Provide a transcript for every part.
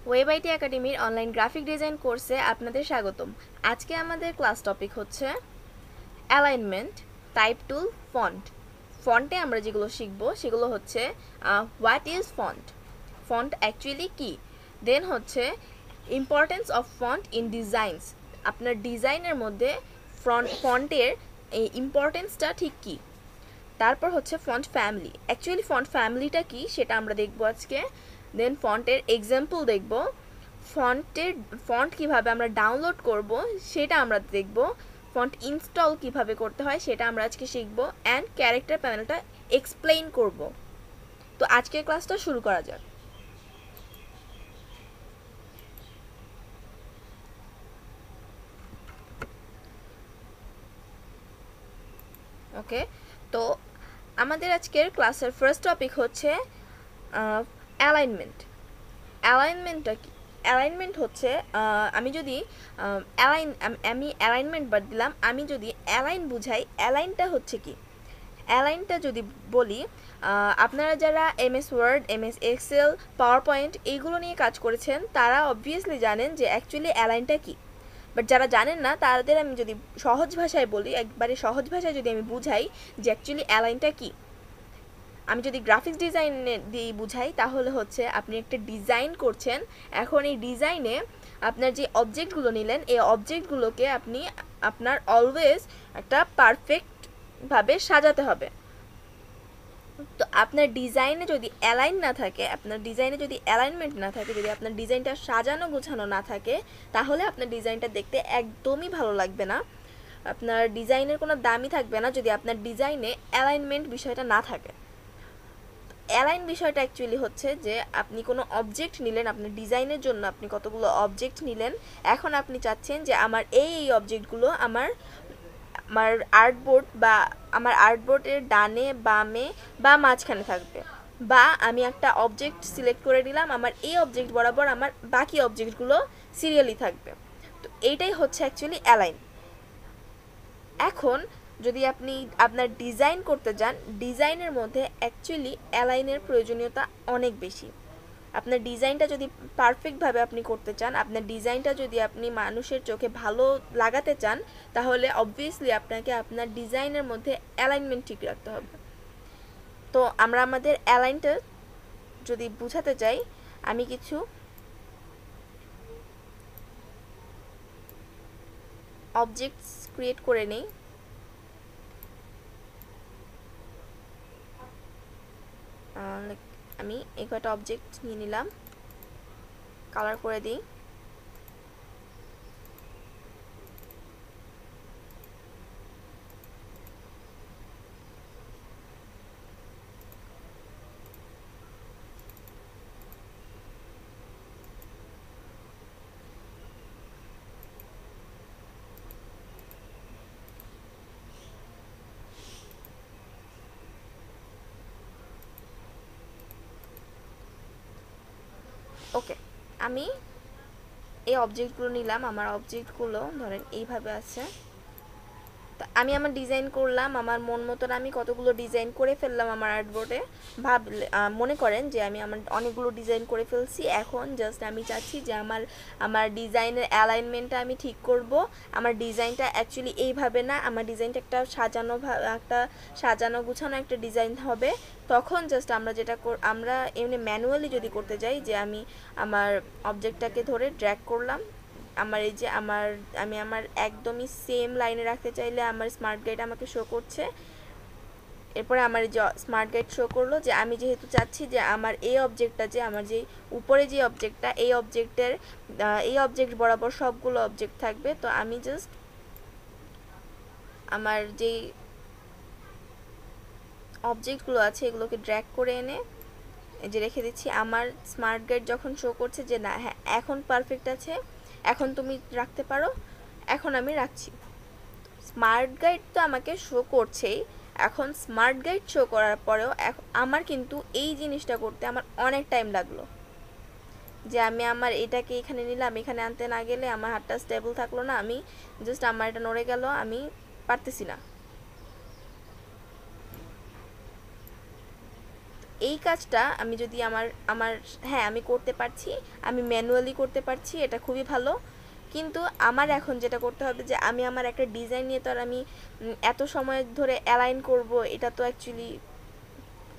Web IT একাডেমির online graphic design কোর্সে আপনাদের স্বাগতম। আজকে আমাদের ক্লাস টপিক হচ্ছে অ্যালাইনমেন্ট, টাইপ টুল, ফন্ট। ফন্টে আমরা যেগুলো শিখবো সেগুলো হচ্ছে what is font, font actually কি, দেন হচ্ছে importance of font in designs, আপনার ডিজাইনের মধ্যে ফন্টের এই ইম্পর্টেন্সটা ঠিক কী। তারপর হচ্ছে ফন্ট ফ্যামিলি, অ্যাকচুয়ালি ফন্ট ফ্যামিলিটা কি সেটা আমরা দেখব আজকে। দেন ফন্টের এক্সাম্পল দেখব, ফন্ট কিভাবে আমরা ডাউনলোড করব সেটা আমরা দেখব, ফন্ট ইনস্টল কিভাবে করতে হয় সেটা আমরা আজকে শিখব, অ্যান্ড ক্যারেক্টার প্যানেলটা এক্সপ্লেইন করব। তো আজকের ক্লাসটা শুরু করা যাক। ওকে, তো আমাদের আজকের ক্লাসের ফার্স্ট টপিক হচ্ছে অ্যালাইনমেন্ট। অ্যালাইনমেন্টটা কি? অ্যালাইনমেন্ট হচ্ছে আমি যদি আমি অ্যালাইনমেন্ট বাদ দিলাম, আমি যদি অ্যালাইন বুঝাই, অ্যালাইনটা হচ্ছে কি, অ্যালাইনটা যদি বলি, আপনারা যারা MS Word, MS Excel, PowerPoint এইগুলো নিয়ে কাজ করেছেন তারা অবভিয়াসলি জানেন যে অ্যাকচুয়ালি অ্যালাইনটা কি। বাট যারা জানেন না তাদের আমি যদি সহজ ভাষায় বলি, একবারে সহজ ভাষায় যদি আমি বুঝাই যে অ্যাকচুয়ালি অ্যালাইনটা কি, আমি যদি গ্রাফিক্স ডিজাইন দিয়ে বুঝাই তাহলে হচ্ছে আপনি একটা ডিজাইন করছেন, এখন এই ডিজাইনে আপনার যে অবজেক্টগুলো নিলেন এই অবজেক্টগুলোকে আপনি আপনার অলওয়েজ একটা পারফেক্টভাবে সাজাতে হবে। তো আপনার ডিজাইনে যদি অ্যালাইন না থাকে, আপনার ডিজাইনে যদি অ্যালাইনমেন্ট না থাকে, যদি আপনার ডিজাইনটা সাজানো গোছানো না থাকে, তাহলে আপনার ডিজাইনটা দেখতে একদমই ভালো লাগবে না, আপনার ডিজাইনের কোনো দামই থাকবে না যদি আপনার ডিজাইনে অ্যালাইনমেন্ট বিষয়টা না থাকে। অ্যালাইন বিষয়টা অ্যাকচুয়ালি হচ্ছে যে আপনি কোনো অবজেক্ট নিলেন, আপনার ডিজাইনের জন্য আপনি কতগুলো অবজেক্ট নিলেন, এখন আপনি চাচ্ছেন যে আমার এই অবজেক্টগুলো আমার আমার আর্টবোর্ড বা আমার আর্টবোর্ডের ডানে বামে বা মাঝখানে থাকবে, বা আমি একটা অবজেক্ট সিলেক্ট করে নিলাম, আমার এই অবজেক্ট বরাবর আমার বাকি অবজেক্টগুলো সিরিয়ালি থাকবে। তো এইটাই হচ্ছে অ্যাকচুয়ালি অ্যালাইন। এখন যদি আপনি আপনার ডিজাইন করতে যান, ডিজাইনের মধ্যে অ্যাকচুয়ালি অ্যালাইনের প্রয়োজনীয়তা অনেক বেশি। আপনার ডিজাইনটা যদি পারফেক্টভাবে আপনি করতে চান, আপনার ডিজাইনটা যদি আপনি মানুষের চোখে ভালো লাগাতে চান, তাহলে অবভিয়াসলি আপনাকে আপনার ডিজাইনের মধ্যে অ্যালাইনমেন্ট ঠিক রাখতে হবে। তো আমরা আমাদের অ্যালাইনটা যদি বুঝাতে চাই, আমি কিছু অবজেক্টস ক্রিয়েট করে নিই। আমি এই কয়টা অবজেক্ট নিয়ে নিলাম, কালার করে দিই। ওকে, আমি এই অবজেক্টগুলো নিলাম, আমার অবজেক্টগুলো ধরেন এইভাবে আছে। তো আমি আমার ডিজাইন করলাম, আমার মন মতন আমি কতগুলো ডিজাইন করে ফেললাম আমার আর্টবোর্ডে। মনে করেন যে আমি আমার অনেকগুলো ডিজাইন করে ফেলছি, এখন জাস্ট আমি চাচ্ছি যে আমার আমার ডিজাইনের অ্যালাইনমেন্টটা আমি ঠিক করব। আমার ডিজাইনটা অ্যাকচুয়ালি এইভাবে না, আমার ডিজাইনটা একটা সাজানো গুছানো একটা ডিজাইন হবে। তখন জাস্ট আমরা আমরা এমনি ম্যানুয়ালি যদি করতে যাই, যে আমি আমার অবজেক্টটাকে ধরে ড্র্যাগ করলাম, আমার এই যে আমি আমার একদমই সেম লাইনে রাখতে চাইলে আমার স্মার্ট গাইড আমাকে শো করছে। এরপরে আমার যে স্মার্ট গাইড শো করলো যে আমি যেহেতু চাচ্ছি যে আমার এই অবজেক্টটা, যে আমার যে উপরে যে অবজেক্টটা, এই অবজেক্ট বরাবর সবগুলো অবজেক্ট থাকবে। তো আমি জাস্ট আমার যেই অবজেক্টগুলো আছে এগুলোকে ড্র্যাগ করে এনে এই যে রেখে দিচ্ছি। আমার স্মার্ট গাইড যখন শো করছে যে না, হ্যাঁ এখন পারফেক্ট আছে, এখন তুমি রাখতে পারো, এখন আমি রাখছি। স্মার্ট গাইড তো আমাকে শো করছেই, এখন স্মার্ট গাইড শো করার পরেও আমার কিন্তু এই জিনিসটা করতে আমার অনেক টাইম লাগলো, যে আমি আমার এটাকে এখানে নিলাম, এখানে আনতে না গেলে আমার হাতটা স্টেবল থাকলো না, আমি জাস্ট আমার এটা নড়ে গেল, আমি পারতেছি না। এই কাজটা আমি যদি আমার আমার হ্যাঁ আমি করতে পারছি, আমি ম্যানুয়ালি করতে পারছি, এটা খুবই ভালো। কিন্তু আমার এখন যেটা করতে হবে যে আমি আমার একটা ডিজাইন নিয়ে তো আর আমি এত সময় ধরে অ্যালাইন করব, এটা তো অ্যাকচুয়ালি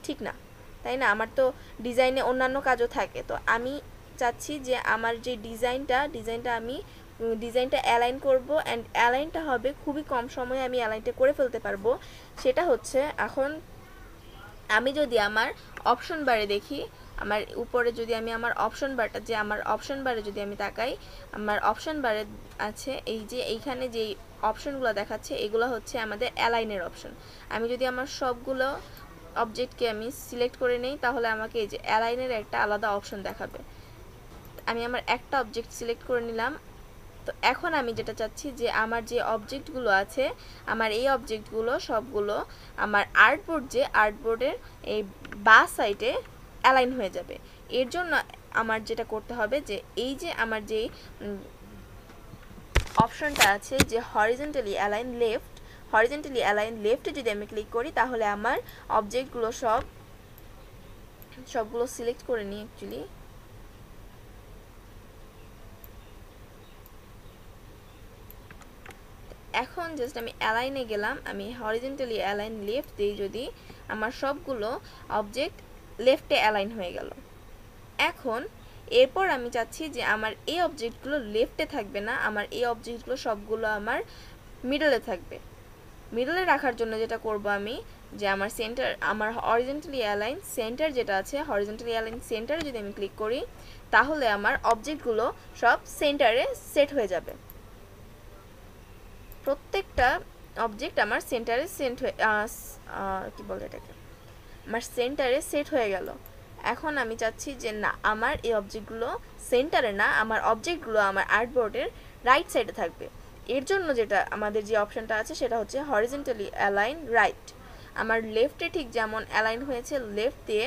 ঠিক না, তাই না? আমার তো ডিজাইনে অন্যান্য কাজও থাকে। তো আমি চাচ্ছি যে আমার যে ডিজাইনটা আমি ডিজাইনটা অ্যালাইন করব, অ্যান্ড অ্যালাইনটা হবে খুবই কম সময়ে আমি অ্যালাইনটা করে ফেলতে পারবো। সেটা হচ্ছে এখন আমি যদি আমার অপশন বারে দেখি, আমার উপরে যদি আমি আমার অপশন বারটা, যে আমার অপশন বারে যদি আমি তাকাই, আমার অপশন বারে আছে এই যে এইখানে যে অপশনগুলো দেখাচ্ছে এগুলো হচ্ছে আমাদের অ্যালাইনের অপশন। আমি যদি আমার সবগুলো অবজেক্টকে আমি সিলেক্ট করে নেই তাহলে আমাকে এই যে অ্যালাইনের একটা আলাদা অপশন দেখাবে। আমি আমার একটা অবজেক্ট সিলেক্ট করে নিলাম। তো এখন আমি যেটা চাচ্ছি যে আমার যে অবজেক্টগুলো আছে, আমার এই অবজেক্টগুলো সবগুলো আমার আর্টবোর্ডের এই বাঁ সাইডে অ্যালাইন হয়ে যাবে। এর জন্য আমার যেটা করতে হবে যে এই যে আমার যে অপশনটা আছে যে হরিজন্টালি অ্যালাইন লেফটে যদি আমি ক্লিক করি তাহলে আমার অবজেক্টগুলো সবগুলো সিলেক্ট করে নিই অ্যাকচুয়ালি। এখন জাস্ট আমি অ্যালাইনে গেলাম, আমি হরিজন্টালি অ্যালাইন লেফট দিই, যদি আমার সবগুলো অবজেক্ট লেফটে অ্যালাইন হয়ে গেল। এখন এরপর আমি চাচ্ছি যে আমার এই অবজেক্টগুলো লেফটে থাকবে না, আমার এই অবজেক্টগুলো সবগুলো আমার মিডলে থাকবে। মিডলে রাখার জন্য যেটা করব আমি যে আমার হরিজন্টালি অ্যালাইন সেন্টার যেটা আছে, হরিজন্টালি অ্যালাইন সেন্টারে যদি আমি ক্লিক করি তাহলে আমার অবজেক্টগুলো সব সেন্টারে সেট হয়ে যাবে। প্রত্যেকটা অবজেক্ট আমার সেন্টারে আমার সেন্টারে সেট হয়ে গেল। এখন আমি চাচ্ছি যে না, আমার এই অবজেক্টগুলো সেন্টারে না, আমার অবজেক্টগুলো আমার আর্টবোর্ডের রাইট সাইডে থাকবে। এর জন্য যেটা আমাদের যে অপশনটা আছে সেটা হচ্ছে হরিজন্টালি অ্যালাইন রাইট। আমার লেফটে ঠিক যেমন অ্যালাইন হয়েছে লেফট দিয়ে,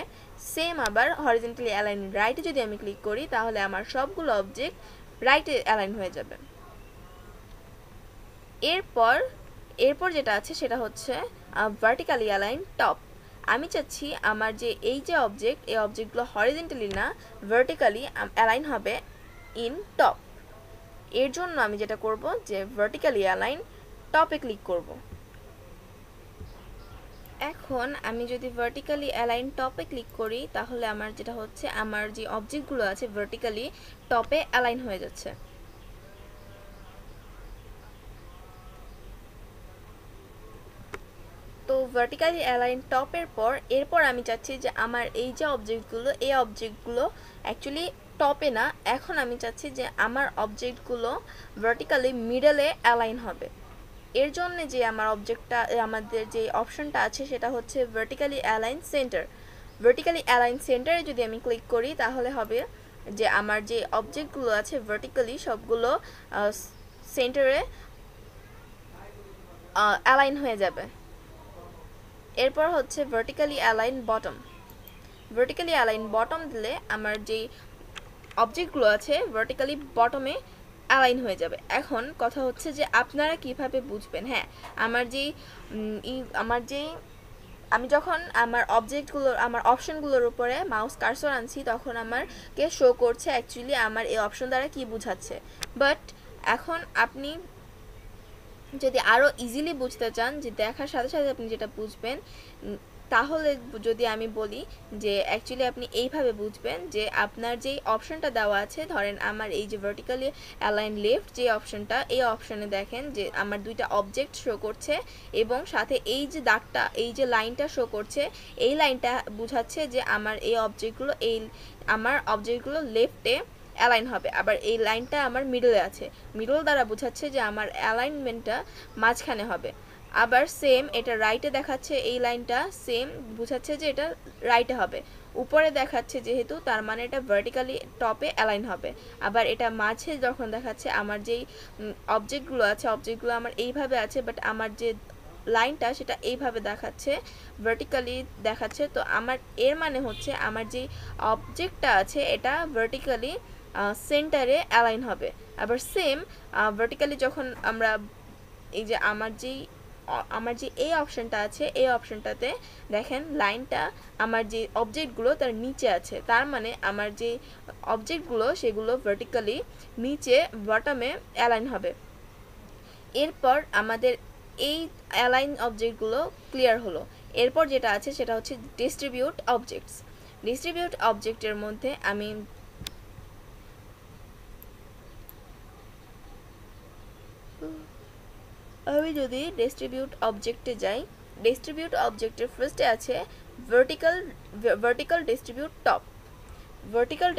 সেম আবার হরিজন্টালি অ্যালাইন রাইটে যদি আমি ক্লিক করি তাহলে আমার সবগুলো অবজেক্ট রাইটে অ্যালাইন হয়ে যাবে। এরপর যেটা আছে সেটা হচ্ছে ভার্টিক্যালি অ্যালাইন টপ। আমি চাচ্ছি আমার যে এই যে অবজেক্ট, এই অবজেক্টগুলো হরিজন্টালি না ভার্টিক্যালি অ্যালাইন হবে ইন টপ। এর জন্য আমি যেটা করব যে ভার্টিক্যালি অ্যালাইন টপে ক্লিক করব। এখন আমি যদি ভার্টিক্যালি অ্যালাইন টপে ক্লিক করি তাহলে আমার যেটা হচ্ছে আমার যে অবজেক্টগুলো আছে ভার্টিক্যালি টপে অ্যালাইন হয়ে যাচ্ছে। তো ভার্টিক্যালি অ্যালাইন টপের এরপর আমি চাচ্ছি যে আমার এই যে অবজেক্টগুলো অ্যাকচুয়ালি টপে না, এখন আমি চাচ্ছি যে আমার অবজেক্টগুলো ভার্টিক্যালি মিডলে অ্যালাইন হবে। এর জন্য যে আমাদের যে অপশনটা আছে সেটা হচ্ছে ভার্টিক্যালি অ্যালাইন সেন্টারে যদি আমি ক্লিক করি তাহলে হবে যে আমার যে অবজেক্টগুলো আছে ভার্টিক্যালি সবগুলো সেন্টারে অ্যালাইন হয়ে যাবে। এরপর হচ্ছে ভার্টিক্যালি অ্যালাইন বটম দিলে আমার যে অবজেক্টগুলো আছে ভার্টিক্যালি বটমে অ্যালাইন হয়ে যাবে। এখন কথা হচ্ছে যে আপনারা কিভাবে বুঝবেন। হ্যাঁ, আমি যখন আমার অপশনগুলোর উপরে মাউস কার্সর আনছি তখন আমাকে শো করছে অ্যাকচুয়ালি আমার এই অপশন দ্বারা কি বোঝাচ্ছে। বাট এখন আপনি যদি আরও ইজিলি বুঝতে চান, যে দেখার সাথে সাথে আপনি যেটা বুঝবেন, তাহলে যদি আমি বলি যে অ্যাকচুয়ালি আপনি এইভাবে বুঝবেন যে আপনার যেই অপশনটা দেওয়া আছে, ধরেন আমার এই যে ভার্টিক্যালি অ্যালাইন লেফট যে অপশনটা, এই অপশনে দেখেন যে আমার দুইটা অবজেক্ট শো করছে এবং সাথে এই যে দাগটা, এই যে লাইনটা শো করছে, এই লাইনটা বোঝাচ্ছে যে আমার অবজেক্টগুলো লেফটে অ্যালাইন হবে। আবার এই লাইনটা আমার মিডলে আছে, মিডল দ্বারা বোঝাচ্ছে যে আমার অ্যালাইনমেন্টটা মাঝখানে হবে। আবার সেম এটা রাইটে দেখাচ্ছে, এই লাইনটা সেম বোঝাচ্ছে যে এটা রাইটে হবে। উপরে দেখাচ্ছে যেহেতু, তার মানে এটা ভার্টিক্যালি টপে অ্যালাইন হবে। আবার এটা মাঝে যখন দেখাচ্ছে, আমার যেই অবজেক্টগুলো আমার এইভাবে আছে, বাট আমার যে লাইনটা সেটা এইভাবে দেখাচ্ছে, ভার্টিক্যালি দেখাচ্ছে। তো আমার এর মানে হচ্ছে আমার যে অবজেক্টটা আছে এটা ভার্টিক্যালি সেন্টারে অ্যালাইন হবে। আবার সেম ভার্টিক্যালি যখন আমরা এই যে আমার যেই আমার যে এই অপশনটা আছে এই অপশনটাতে দেখেন লাইনটা আমার যে অবজেক্টগুলো তার নিচে আছে, তার মানে আমার যে অবজেক্টগুলো সেগুলো ভার্টিক্যালি নিচে বটমে অ্যালাইন হবে। এরপর আমাদের এই অ্যালাইন অবজেক্টগুলো ক্লিয়ার হলো। এরপর যেটা আছে সেটা হচ্ছে ডিস্ট্রিবিউট অবজেক্টস। ডিস্ট্রিবিউট অবজেক্টের মধ্যে আমি যদি ডিস্ট্রিবিউট অবজেক্টে যাই, ডিস্ট্রিবিউট অবজেক্টের ফার্স্টে আছে vertical distribute top. Vertical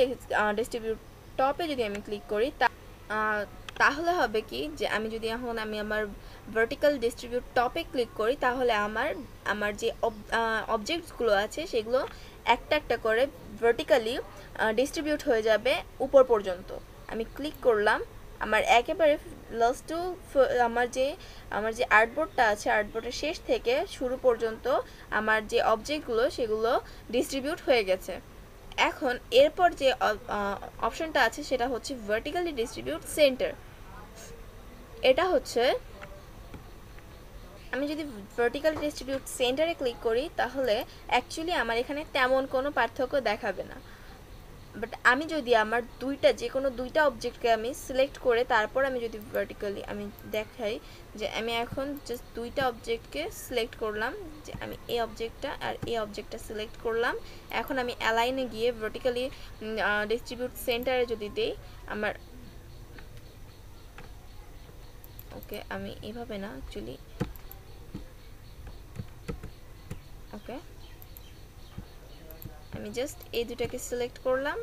distribute টপে যদি আমি ক্লিক করি তাহলে হবে কি যে আমি যদি এখন আমি আমার ভার্টিক্যাল ডিস্ট্রিবিউট টপে ক্লিক করি তাহলে আমার যে অবজেক্টসগুলো আছে সেগুলো একটা একটা করে ভার্টিক্যালি ডিস্ট্রিবিউট হয়ে যাবে উপর পর্যন্ত। আমি ক্লিক করলাম, আমার একেবারে লাস্ট টু আমার যে আর্টবোর্ডটা আছে আর্টবোর্ডের শেষ থেকে শুরু পর্যন্ত আমার যে অবজেক্টগুলো সেগুলো ডিস্ট্রিবিউট হয়ে গেছে। এখন এরপর যে অপশনটা আছে সেটা হচ্ছে ভার্টিক্যালি ডিস্ট্রিবিউট সেন্টার। এটা হচ্ছে আমি যদি ভার্টিক্যালি ডিস্ট্রিবিউট সেন্টারে ক্লিক করি তাহলে অ্যাকচুয়ালি আমার এখানে তেমন কোনো পার্থক্য দেখাবে না। বাট আমি যদি আমার যে কোনো দুইটা অবজেক্টকে আমি সিলেক্ট করে তারপর আমি যদি ভার্টিক্যালি আমি দেখাই যে আমি এখন জাস্ট দুইটা অবজেক্টকে সিলেক্ট করলাম, যে আমি এই অবজেক্টটা আর এই অবজেক্টটা সিলেক্ট করলাম। এখন আমি অ্যালাইনে গিয়ে ভার্টিক্যালি ডিস্ট্রিবিউট সেন্টারে যদি দেই আমার ওকে আমি এভাবে না অ্যাকচুয়ালি ওকে আমি জাস্ট এই দুটাকে সিলেক্ট করলাম।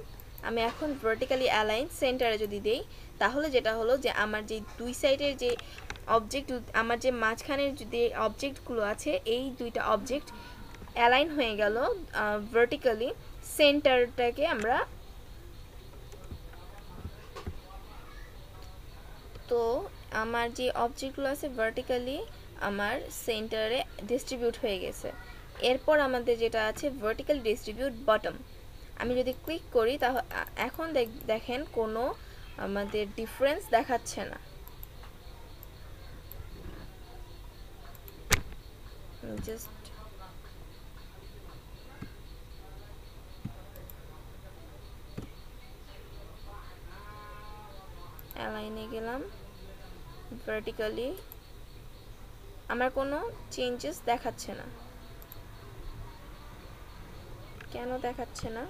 আমি এখন ভার্টিক্যালি অ্যালাইন সেন্টারে যদি দেই তাহলে যেটা হলো যে আমার যে দুই সাইডের যে অবজেক্ট আমার যে মাঝখানের যে অবজেক্টগুলো আছে এই দুইটা অবজেক্ট অ্যালাইন হয়ে গেল ভার্টিক্যালি সেন্টারটাকে আমরা। তো আমার যে অবজেক্টগুলো আছে ভার্টিক্যালি আমার সেন্টারে ডিস্ট্রিবিউট হয়ে গেছে। এরপর আমাদের যেটা আছে ভার্টিক্যাল ডিস্ট্রিবিউট বটম। আমি যদি ক্লিক করি তাহলে এখন দেখেন কোনো আমাদের ডিফারেন্স দেখাচ্ছে না। জাস্ট অ্যালাইনে গেলাম, ভার্টিক্যালি আমার কোনো চেঞ্জেস দেখাচ্ছে না। কেন দেখাচ্ছে না?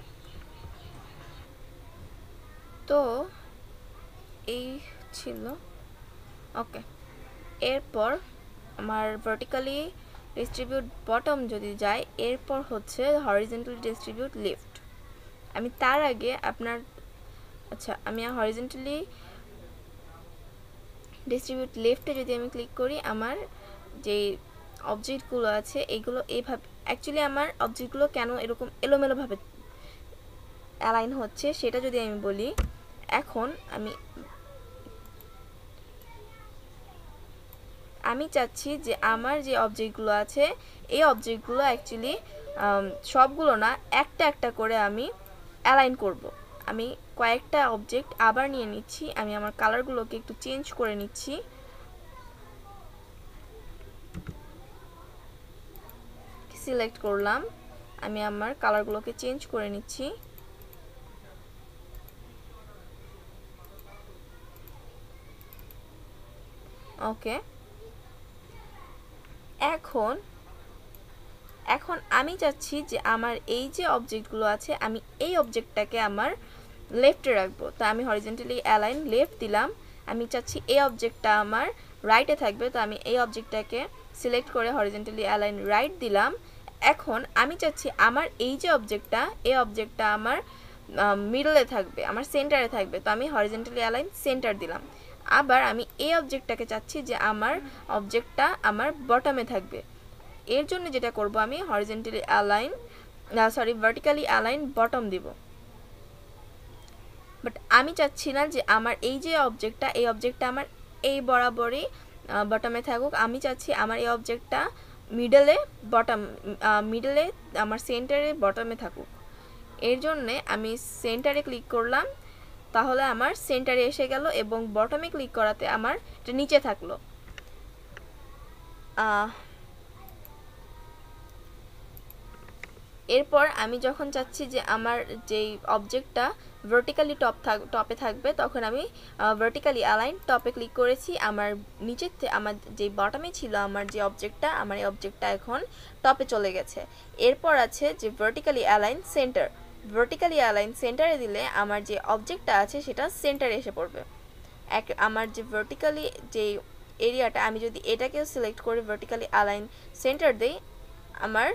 তো এই ছিল ওকে। এরপর আমার ভার্টিক্যালি ডিস্ট্রিবিউট বটম যদি যায় এরপর হচ্ছে হরিজন্টালি ডিস্ট্রিবিউট লেফট। আমি তার আগে আমি হরিজন্টালি ডিস্ট্রিবিউট লেফটে যদি আমি ক্লিক করি আমার যে অবজেক্টগুলো আছে এইগুলো এইভাবে অ্যাকচুয়ালি আমার অবজেক্টগুলো কেন এরকম এলোমেলোভাবে অ্যালাইন হচ্ছে সেটা যদি আমি বলি, এখন আমি চাচ্ছি যে আমার যে অবজেক্টগুলো আছে এই অবজেক্টগুলো অ্যাকচুয়ালি সবগুলো না একটা একটা করে আমি অ্যালাইন করব। আমি কয়েকটা অবজেক্ট আবার নিয়ে নিচ্ছি, আমি আমার কালারগুলোকে একটু চেঞ্জ করে নিচ্ছি। সিলেক্ট করলাম, আমি আমার কালারগুলোকে চেঞ্জ করে নিচ্ছি। ওকে, এখন আমি চাচ্ছি যে আমার এই যে অবজেক্টগুলো আছে আমি এই অবজেক্টটাকে আমার লেফটে রাখবো। তো আমি হরিজন্টালি অ্যালাইন লেফট দিলাম। আমি চাচ্ছি এই অবজেক্টটা আমার রাইটে থাকবে, তো আমি এই অবজেক্টটাকে সিলেক্ট করে হরিজন্টালি অ্যালাইন রাইট দিলাম। এখন আমি চাচ্ছি আমার এই যে এই অবজেক্টটা আমার মিডলে থাকবে, আমার সেন্টারে থাকবে, তো আমি হরিজন্টালি অ্যালাইন সেন্টার দিলাম। আবার আমি এই অবজেক্টটাকে চাচ্ছি যে আমার অবজেক্টটা আমার বটমে থাকবে। এর জন্য যেটা করব আমি ভার্টিক্যালি অ্যালাইন বটম দিব। বাট আমি চাচ্ছি না যে আমার এই যে অবজেক্টটা আমার এই বরাবরই বটমে থাকুক। আমি চাচ্ছি আমার এই অবজেক্টটা মিডলে আমার সেন্টারে বটমে থাকুক। এর জন্যে আমি সেন্টারে ক্লিক করলাম, তাহলে আমার সেন্টারে এসে গেল এবং বটমে ক্লিক করাতে আমার এটা নিচে থাকলো। এরপর আমি যখন চাচ্ছি যে আমার যেই অবজেক্টটা ভার্টিক্যালি টপে থাকবে, তখন আমি ভার্টিক্যালি অ্যালাইন টপে ক্লিক করেছি। আমার নিচের আমার যে বটমে ছিল আমার যে অবজেক্টটা, আমার এই অবজেক্টটা এখন টপে চলে গেছে। এরপর আছে যে vertically align centre. Vertically align সেন্টারে দিলে আমার যে অবজেক্টটা আছে সেটা সেন্টারে এসে পড়বে। আমার যে ভার্টিক্যালি যে এরিয়াটা, আমি যদি এটাকেও সিলেক্ট করে ভার্টিক্যালি অ্যালাইন সেন্টার দেই, আমার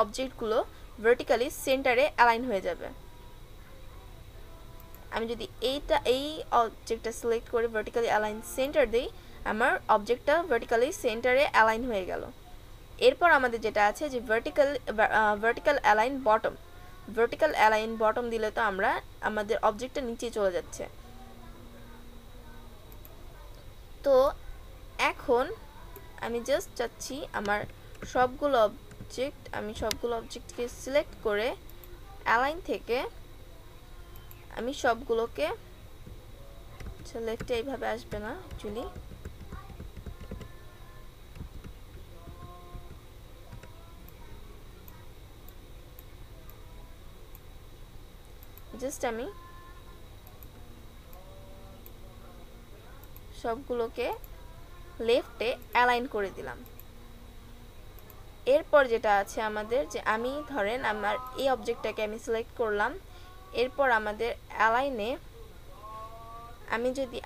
অবজেক্টগুলো ভার্টিক্যালি সেন্টারে অ্যালাইন হয়ে যাবে। আমি যদি এই অবজেক্টটা সিলেক্ট করে ভার্টিক্যালি অ্যালাইন সেন্টার দেই, আমার অবজেক্টটা ভার্টিক্যালি সেন্টারে অ্যালাইন হয়ে গেল। এরপর আমাদের যেটা আছে যে vertical align bottom. Vertical align bottom দিলে তো আমাদের অবজেক্টটা নিচে চলে যাচ্ছে। তো এখন আমি জাস্ট চাচ্ছি আমার সবগুলো অবজেক্টকে সিলেক্ট করে অ্যালাইন থেকে আমি সবগুলোকে, লেফটে এইভাবে আসবে না অ্যাকচুয়ালি, জাস্ট আমি সবগুলোকে লেফটে অ্যালাইন করে দিলাম। এরপর যেটা আছে আমাদের, যে আমি ধরেন আমার এই অবজেক্টটাকে আমি সিলেক্ট করলাম। এরপর আমাদের অ্যালাইনে আমি যদি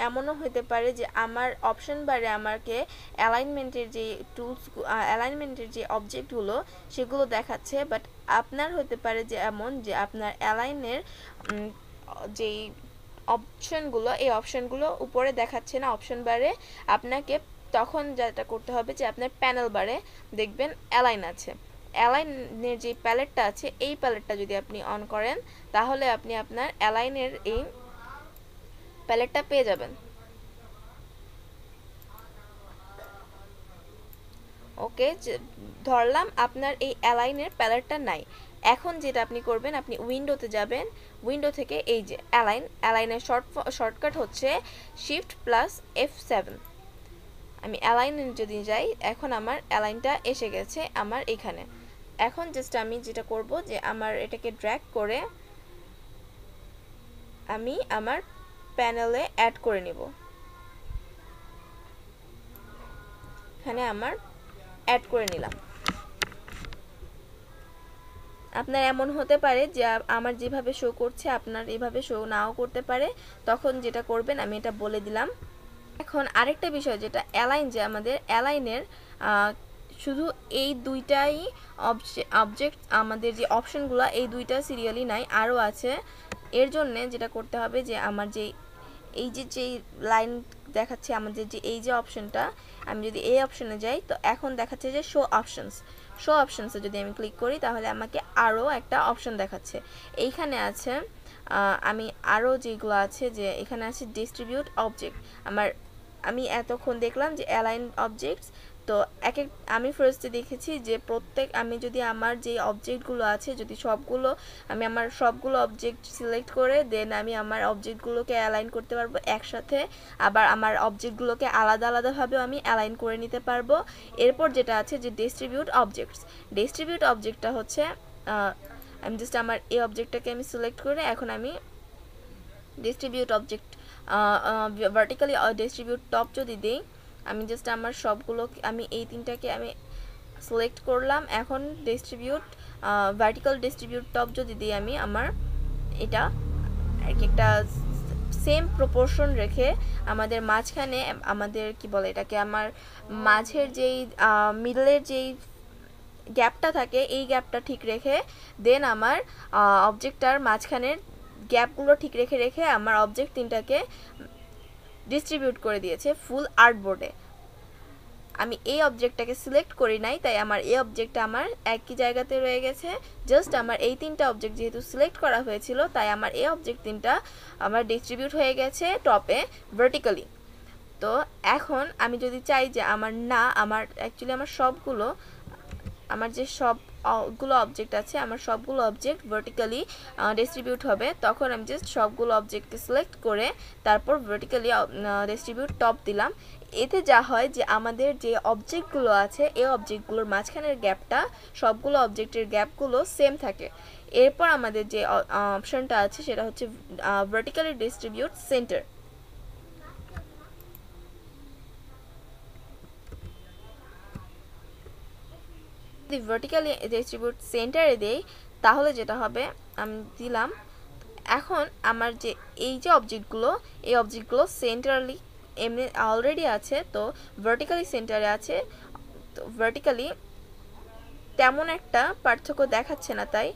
এমনও হতে পারে যে আমার অপশন বারে আমাকে অ্যালাইনমেন্টের যে অবজেক্টগুলো সেগুলো দেখাচ্ছে, বাট আপনার হতে পারে যে এমন যে আপনার অ্যালাইনের যেই অপশনগুলো, এই অপশনগুলো উপরে দেখাচ্ছে না অপশন বারে। আপনাকে তখন যেটা করতে হবে যে আপনার প্যানেল বারে দেখবেন অ্যালাইন আছে। অ্যালাইনের যে প্যালেটটা আছে, এই প্যালেটটা যদি আপনি অন করেন, তাহলে আপনি আপনার অ্যালাইনের এই প্যালেটটা পেয়ে যাবেন। ওকে, ধরলাম আপনার এই অ্যালাইনের প্যালেটটা নাই। এখন যেটা আপনি করবেন, আপনি উইন্ডোতে যাবেন। উইন্ডো থেকে এই যে অ্যালাইনের শর্টকাট হচ্ছে Shift+F7। আমি অ্যালাইনে যদি যাই, এখন আমার অ্যালাইনটা এসে গেছে আমার এখানে। এখন জাস্ট আমি যেটা করব যে আমার এটাকে ড্র্যাগ করে আমি আমার প্যানেলে অ্যাড করে নিব। এখানে আমার অ্যাড করে নিলাম। আপনার এমন হতে পারে যে আমার যেভাবে শো করছে আপনার এভাবে শো নাও করতে পারে। তখন যেটা করবেন আমি এটা বলে দিলাম। এখন আরেকটা বিষয়, যেটা অ্যালাইন, যে আমাদের অ্যালাইনের শুধু এই দুইটাই অবজেক্ট, আমাদের যে অপশনগুলো এই দুইটা সিরিয়ালি নাই, আরও আছে। এর জন্য যেটা করতে হবে যে আমার এই যে লাইন দেখাচ্ছে আমাদের যে এই যে অপশনটা, আমি যদি এই অপশনে যাই, তো এখন দেখাচ্ছে যে শো অপশনসে যদি আমি ক্লিক করি, তাহলে আমাকে আরও একটা অপশন দেখাচ্ছে। এইখানে আছে আমি আরও যেগুলো আছে, যে এখানে আছে ডিস্ট্রিবিউট অবজেক্ট। আমি এতক্ষণ দেখলাম যে অ্যালাইন অবজেক্টস। তো আমি ফার্স্টে দেখেছি যে আমি যদি আমার যে অবজেক্টগুলো আছে, যদি আমি আমার সবগুলো অবজেক্ট সিলেক্ট করে দেন আমি আমার অবজেক্টগুলোকে অ্যালাইন করতে পারবো একসাথে। আবার আমার অবজেক্টগুলোকে আলাদাভাবেও আমি অ্যালাইন করে নিতে পারবো। এরপর যেটা আছে যে ডিস্ট্রিবিউট অবজেক্টটা হচ্ছে, আমি জাস্ট আমার এই অবজেক্টটাকে আমি সিলেক্ট করে এখন আমি distribute object vertically distribute top যদি দিই, আমি জাস্ট আমার আমি এই তিনটাকে আমি সিলেক্ট করলাম। এখন ভার্টিক্যাল ডিস্ট্রিবিউট টপ যদি দিই, আমি আমার এটা একটা সেম প্রপোর্শন রেখে আমাদের মাঝখানে আমাদের কি বলে এটাকে, আমার মাঝের যেই মিডলের যেই গ্যাপটা থাকে, এই গ্যাপটা ঠিক রেখে দেন আমার অবজেক্টটার মাঝখানের গ্যাপগুলো ঠিক রেখে আমার অবজেক্ট তিনটাকে ডিস্ট্রিবিউট করে দিয়েছে ফুল আর্টবোর্ডে। আমি এই অবজেক্টটাকে সিলেক্ট করি নাই, তাই আমার এই অবজেক্টটা আমার একই জায়গাতে রয়ে গেছে। জাস্ট আমার এই তিনটা অবজেক্ট যেহেতু সিলেক্ট করা হয়েছিল, তাই আমার এই অবজেক্ট তিনটা আমার ডিস্ট্রিবিউট হয়ে গেছে টপে ভার্টিক্যালি। তো এখন আমি যদি চাই যে আমার অ্যাকচুয়ালি আমার যে সব গুলো অবজেক্ট আছে, আমার সবগুলো অবজেক্ট ভার্টিক্যালি ডিস্ট্রিবিউট হবে, তখন আমি জাস্ট সবগুলো অবজেক্টকে সিলেক্ট করে তারপর ভার্টিক্যালি ডিস্ট্রিবিউট টপ দিলাম। এতে যা হয় যে আমাদের যে অবজেক্টগুলো আছে এই অবজেক্টগুলোর মাঝখানের গ্যাপটা সবগুলো অবজেক্টের গ্যাপগুলো সেম থাকে। এরপর আমাদের যে অপশনটা আছে সেটা হচ্ছে ভার্টিক্যালি ডিস্ট্রিবিউট সেন্টার। যদি ভার্টিক্যালি ডিস্ট্রিবিউট সেন্টারে দেই তাহলে যেটা হবে, আমি দিলাম, এখন আমার যে এই যে অবজেক্টগুলো এই অবজেক্টগুলো সেন্টারালি এমনি অলরেডি আছে, তো ভার্টিক্যালি সেন্টারে আছে, তো ভার্টিক্যালি তেমন একটা পার্থক্য দেখাচ্ছে না, তাই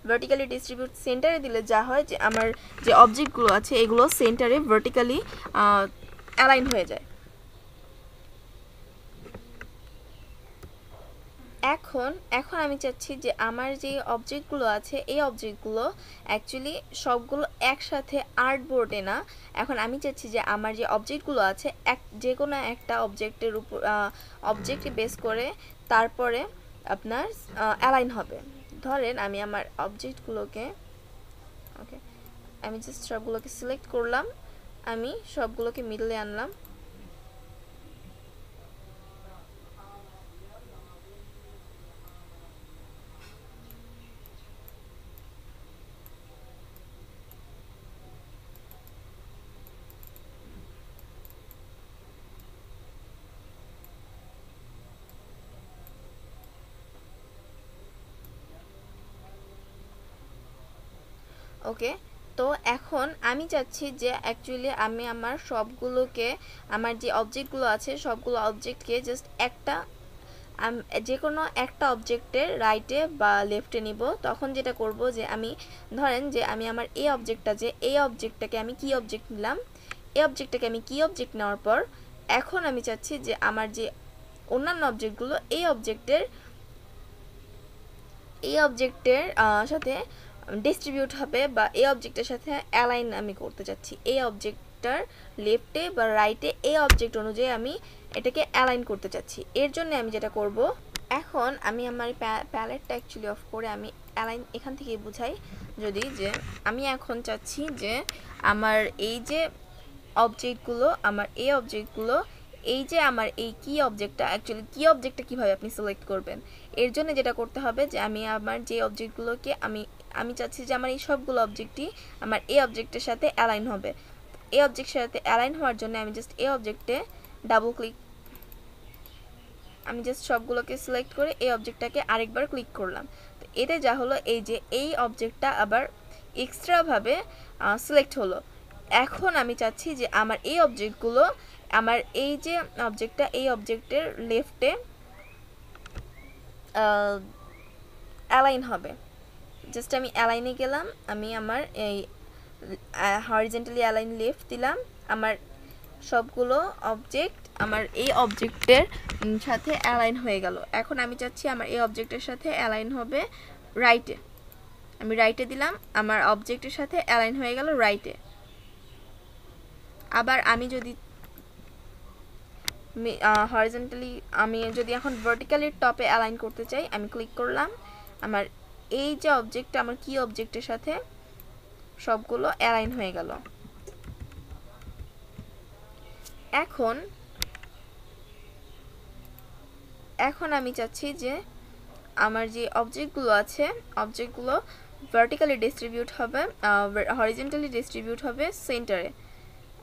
ভার্টিক্যালি ডিস্ট্রিবিউট সেন্টারে দিলে যা হয় যে আমার যে অবজেক্টগুলো আছে এগুলো সেন্টারে ভার্টিক্যালি অ্যালাইন হয়ে যায়। এখন আমি চাচ্ছি যে আমার যে অবজেক্টগুলো আছে এই অবজেক্টগুলো অ্যাকচুয়ালি সবগুলো একসাথে আর্টবোর্ডে না, এখন আমি চাচ্ছি যে আমার যে অবজেক্টগুলো আছে যে কোনো একটা অবজেক্টের উপর অবজেক্টে বেস করে তারপরে আপনার অ্যালাইন হবে। ধরেন আমি আমার অবজেক্টগুলোকে ওকে আমি জাস্ট সবগুলোকে সিলেক্ট করলাম, আমি সবগুলোকে মিডলে আনলাম। ওকে, তো এখন আমি চাচ্ছি যে অ্যাকচুয়ালি আমি আমার সবগুলোকে আমার যে অবজেক্টগুলো আছে সবগুলো অবজেক্টকে জাস্ট একটা যে কোনো একটা অবজেক্টের রাইটে বা লেফটে নিব। তখন যেটা করব যে আমি ধরেন যে আমি আমার এই অবজেক্টটা যে এই অবজেক্টটাকে আমি কি অবজেক্ট নিলাম, এই অবজেক্টটাকে আমি কি অবজেক্ট নেওয়ার পর এখন আমি চাচ্ছি যে আমার যে অন্যান্য অবজেক্টগুলো এই অবজেক্টের সাথে ডিস্ট্রিবিউট হবে বা এই অবজেক্টের সাথে অ্যালাইন আমি করতে চাচ্ছি। এই অবজেক্টটার লেফটে বা রাইটে এই অবজেক্ট অনুযায়ী আমি এটাকে অ্যালাইন করতে চাচ্ছি। এর জন্য আমি যেটা করব, এখন আমি আমার প্যালেটটা অ্যাকচুয়ালি অফ করে আমি অ্যালাইন এখান থেকে বুঝাই, যদি যে আমি এখন চাচ্ছি যে আমার এই যে অবজেক্টগুলো আমার এই অবজেক্টগুলো এই যে আমার এই কি অবজেক্টটা অ্যাকচুয়ালি কি অবজেক্টটা কীভাবে আপনি সিলেক্ট করবেন, এর জন্য যেটা করতে হবে যে আমি আমার যে অবজেক্টগুলোকে আমি চাচ্ছি যে আমার এই সবগুলো অবজেক্টই আমার এই অবজেক্টের সাথে অ্যালাইন হবে। এই অবজেক্টের সাথে অ্যালাইন হওয়ার জন্য আমি জাস্ট এই অবজেক্টে ডাবল ক্লিক, আমি জাস্ট সবগুলোকে সিলেক্ট করে এই অবজেক্টটাকে আরেকবার ক্লিক করলাম। তো এতে যা হলো এই যে এই অবজেক্টটা আবার এক্সট্রাভাবে সিলেক্ট হলো। এখন আমি চাচ্ছি যে আমার এই অবজেক্টগুলো আমার এই যে অবজেক্টটা এই অবজেক্টের লেফটে অ্যালাইন হবে। জাস্ট আমি অ্যালাইনে গেলাম, আমি আমার এই হরিজন্টালি অ্যালাইন লেফট দিলাম, আমার সবগুলো অবজেক্ট আমার এই অবজেক্টের সাথে অ্যালাইন হয়ে গেল। এখন আমি চাচ্ছি আমার এই অবজেক্টের সাথে অ্যালাইন হবে রাইটে, আমি রাইটে দিলাম, আমার অবজেক্টের সাথে অ্যালাইন হয়ে গেল রাইটে। আবার আমি যদি হরিজন্টালি আমি যদি এখন ভার্টিক্যালি টপে অ্যালাইন করতে চাই, আমি ক্লিক করলাম, আমার এই যে অবজেক্টটা আমার কি অবজেক্টের সাথে সবগুলো অ্যালাইন হয়ে গেল। এখন আমি চাচ্ছি যে আমার যে অবজেক্টগুলো আছে অবজেক্টগুলো ভার্টিক্যালি ডিস্ট্রিবিউট হবে, হরিজন্টালি ডিস্ট্রিবিউট হবে সেন্টারে।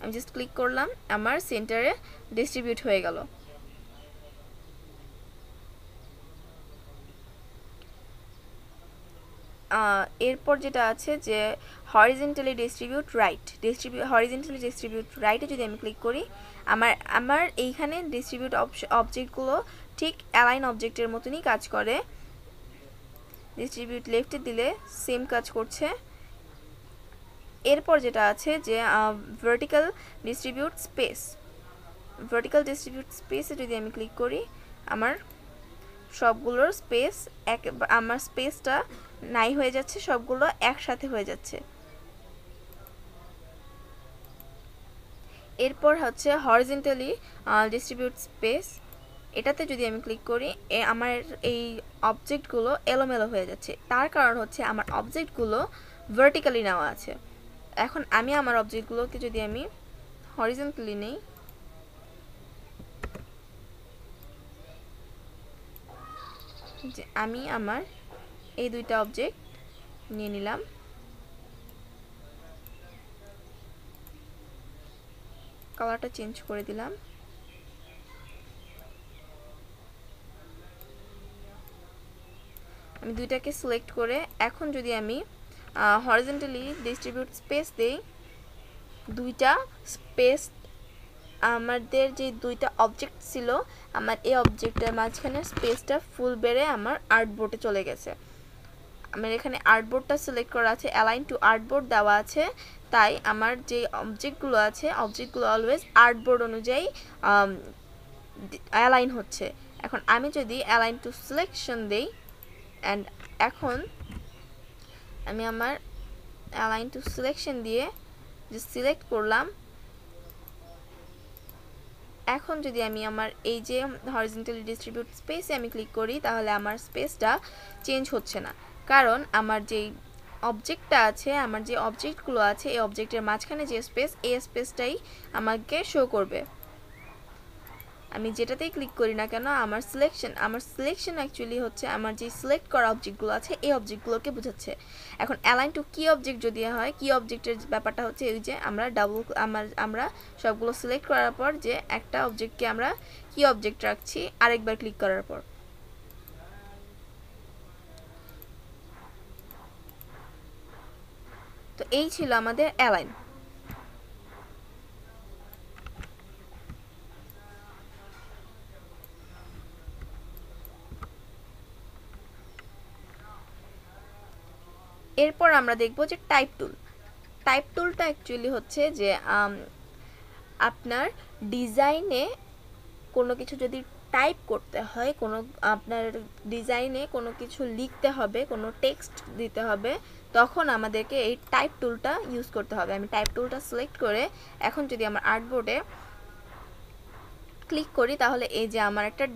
আমি জাস্ট ক্লিক করলাম, আমার সেন্টারে ডিস্ট্রিবিউট হয়ে গেল। এরপর যেটা আছে যে হরিজন্টালি ডিস্ট্রিবিউট রাইটে যদি আমি ক্লিক করি, আমার এইখানে ডিস্ট্রিবিউট অবজেক্টগুলো ঠিক অ্যালাইন অবজেক্টের মতনই কাজ করে। ডিস্ট্রিবিউট লেফটে দিলে সেম কাজ করছে। এরপর যেটা আছে যে ভার্টিক্যাল ডিস্ট্রিবিউট স্পেসে যদি আমি ক্লিক করি, আমার সবগুলোর আমার স্পেসটা নাই হয়ে যাচ্ছে, সবগুলো একসাথে হয়ে যাচ্ছে। এরপর হচ্ছে হরিজন্টালি ডিস্ট্রিবিউট স্পেস, এটাতে যদি আমি ক্লিক করি আমার এই অবজেক্টগুলো এলোমেলো হয়ে যাচ্ছে। তার কারণ হচ্ছে আমার অবজেক্টগুলো ভার্টিক্যালি নেওয়া আছে। এখন আমি আমার অবজেক্টগুলোকে যদি আমি হরিজন্টালি নেই, যে আমি আমার এই দুইটা অবজেক্ট নিয়ে নিলাম, কালারটা চেঞ্জ করে দিলাম, আমি দুইটাকে সিলেক্ট করে এখন যদি আমি হরিজন্টালি ডিস্ট্রিবিউট স্পেস দেই, দুইটা স্পেস আমাদের যে দুইটা অবজেক্ট ছিল আমার এই অবজেক্টের মাঝখানে স্পেসটা ফুল বেড়ে আমার আর্টবোর্ডে চলে গেছে। আমার এখানে আর্টবোর্ডটা সিলেক্ট করা আছে, অ্যালাইন টু আর্টবোর্ড দেওয়া আছে, তাই আমার যে অবজেক্টগুলো আছে অবজেক্টগুলো অলওয়েজ আর্টবোর্ড অনুযায়ী অ্যালাইন হচ্ছে। এখন আমি যদি অ্যালাইন টু সিলেকশন দেই অ্যান্ড এখন আমি আমার অ্যালাইন টু সিলেকশন দিয়ে যে সিলেক্ট করলাম, এখন যদি আমি আমার এই যে হরিজন্টালি ডিস্ট্রিবিউট স্পেসে আমি ক্লিক করি তাহলে আমার স্পেসটা চেঞ্জ হচ্ছে না, কারণ আমার যেই অবজেক্টটা আছে, আমার যে অবজেক্টগুলো আছে এই অবজেক্টের মাঝখানে যে স্পেস, এই স্পেসটাই আমাকে শো করবে। আমি যেটাতেই ক্লিক করি না কেন আমার সিলেকশন অ্যাকচুয়ালি হচ্ছে আমার যে সিলেক্ট করা অবজেক্টগুলো আছে এই অবজেক্টগুলোকে বোঝাচ্ছে। এখন অ্যালাইন টু কি অবজেক্ট যদি হয়, কি অবজেক্টের ব্যাপারটা হচ্ছে এই যে আমরা সবগুলো সিলেক্ট করার পর যে একটা অবজেক্টকে আমরা কি অবজেক্ট রাখছি আরেকবার ক্লিক করার পর। তো এই ছিল আমাদের অ্যালাইন। এরপর আমরা দেখব যে টাইপ টুলটা অ্যাকচুয়ালি হচ্ছে যে আপনার ডিজাইনে কোনো কিছু যদি টাইপ করতে হয়, আপনার ডিজাইনে কোনো কিছু লিখতে হবে, কোনো টেক্সট দিতে হবে, তখন আমাদেরকে এই টাইপ টুলটা ইউজ করতে হবে। আমি টাইপ টুলটা সিলেক্ট করে এখন যদি আমার আর্টবোর্ডে ক্লিক করি তাহলে এই যে আমার একটা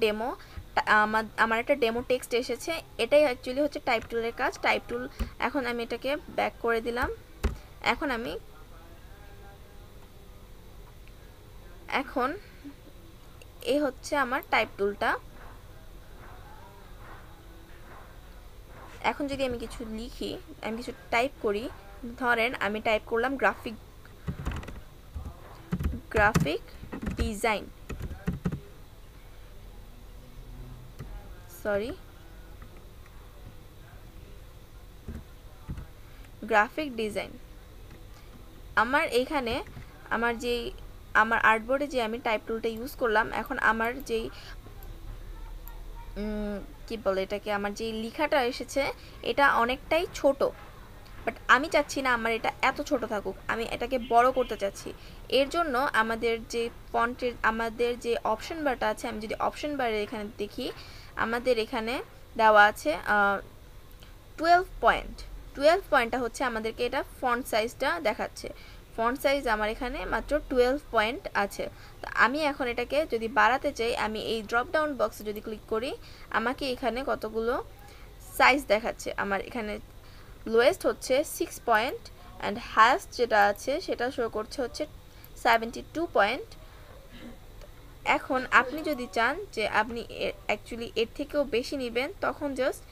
ডেমো টেক্সট এসেছে। এটাই অ্যাকচুয়ালি হচ্ছে টাইপ টুলের কাজ। টাইপ টুল, এখন আমি এটাকে ব্যাক করে দিলাম। এখন এই হচ্ছে আমার টাইপ টুলটা। এখন যদি আমি কিছু লিখি, আমি কিছু টাইপ করি, ধরেন আমি টাইপ করলাম গ্রাফিক ডিজাইন, আমার এইখানে আমার আর্টবোর্ডে যে আমি টাইপ টুলটা ইউজ করলাম, এখন আমার যেই কি বলে এটাকে, আমার যে লেখাটা এসেছে এটা অনেকটাই ছোট, বাট আমি চাচ্ছি না আমার এটা এত ছোট থাকুক, আমি এটাকে বড় করতে চাচ্ছি। এর জন্য আমাদের যে অপশন বারটা আছে, আমি যদি অপশন বারে এখানে দেখি, আমাদের এখানে দেওয়া আছে 12 পয়েন্টটা হচ্ছে আমাদেরকে এটা ফন্ট সাইজটা দেখাচ্ছে। ফন্ট সাইজ আমার এখানে মাত্র 12 পয়েন্ট আছে। তো আমি এখন এটাকে যদি বাড়াতে চাই, আমি এই ড্রপ ডাউন বক্সে যদি ক্লিক করি, আমাকে এখানে কতগুলো সাইজ দেখাচ্ছে। আমার এখানে লোয়েস্ট হচ্ছে 6 পয়েন্ট অ্যান্ড হাইয়েস্ট যেটা আছে সেটা শো করছে হচ্ছে 72 পয়েন্ট। এখন আপনি যদি চান যে আপনি অ্যাকচুয়ালি এর থেকেও বেশি নেবেন, তখন জাস্ট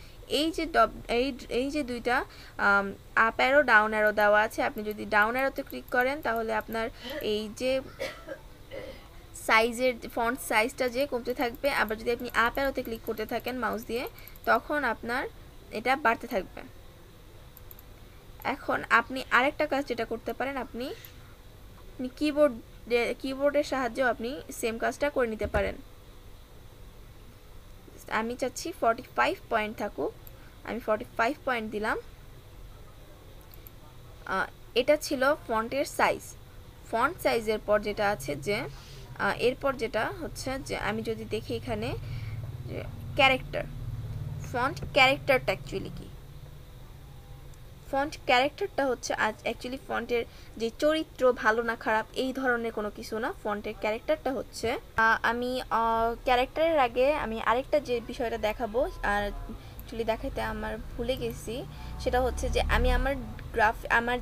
এই যে দুইটা আপ অ্যারো ডাউন অ্যারো দেওয়া আছে, আপনি যদি ডাউন অ্যারোতে ক্লিক করেন তাহলে আপনার এই যে ফন্ট সাইজটা যে কমতে থাকবে, আবার যদি আপনি আপ অ্যারোতে ক্লিক করতে থাকেন মাউস দিয়ে, তখন আপনার এটা বাড়তে থাকবে। এখন আপনি আরেকটা কাজ যেটা করতে পারেন, আপনি কিবোর্ডের সাহায্যেও আপনি সেম কাজটা করে নিতে পারেন। আমি চাচ্ছি 45 পয়েন্ট থাকুক, আমি 45 পয়েন্ট দিলাম। এটা ছিল ফন্টের সাইজ। ফন্ট সাইজের পর যেটা আছে যে এরপর যেটা হচ্ছে যে আমি যদি দেখি এখানে যে ফন্ট ক্যারেক্টারটা অ্যাকচুয়ালি কি, ফন্ট ক্যারেক্টারটা হচ্ছে অ্যাকচুয়ালি ফন্টের যে চরিত্র ভালো না খারাপ এই ধরনের কোনো কিছু না। ফন্টের ক্যারেক্টারটা হচ্ছে আমি ক্যারেক্টারের আগে আমি আরেকটা যে বিষয়টা দেখাবো, আর অ্যাকচুয়ালি দেখাইতে আমার ভুলে গেছি, সেটা হচ্ছে যে আমি আমার আমার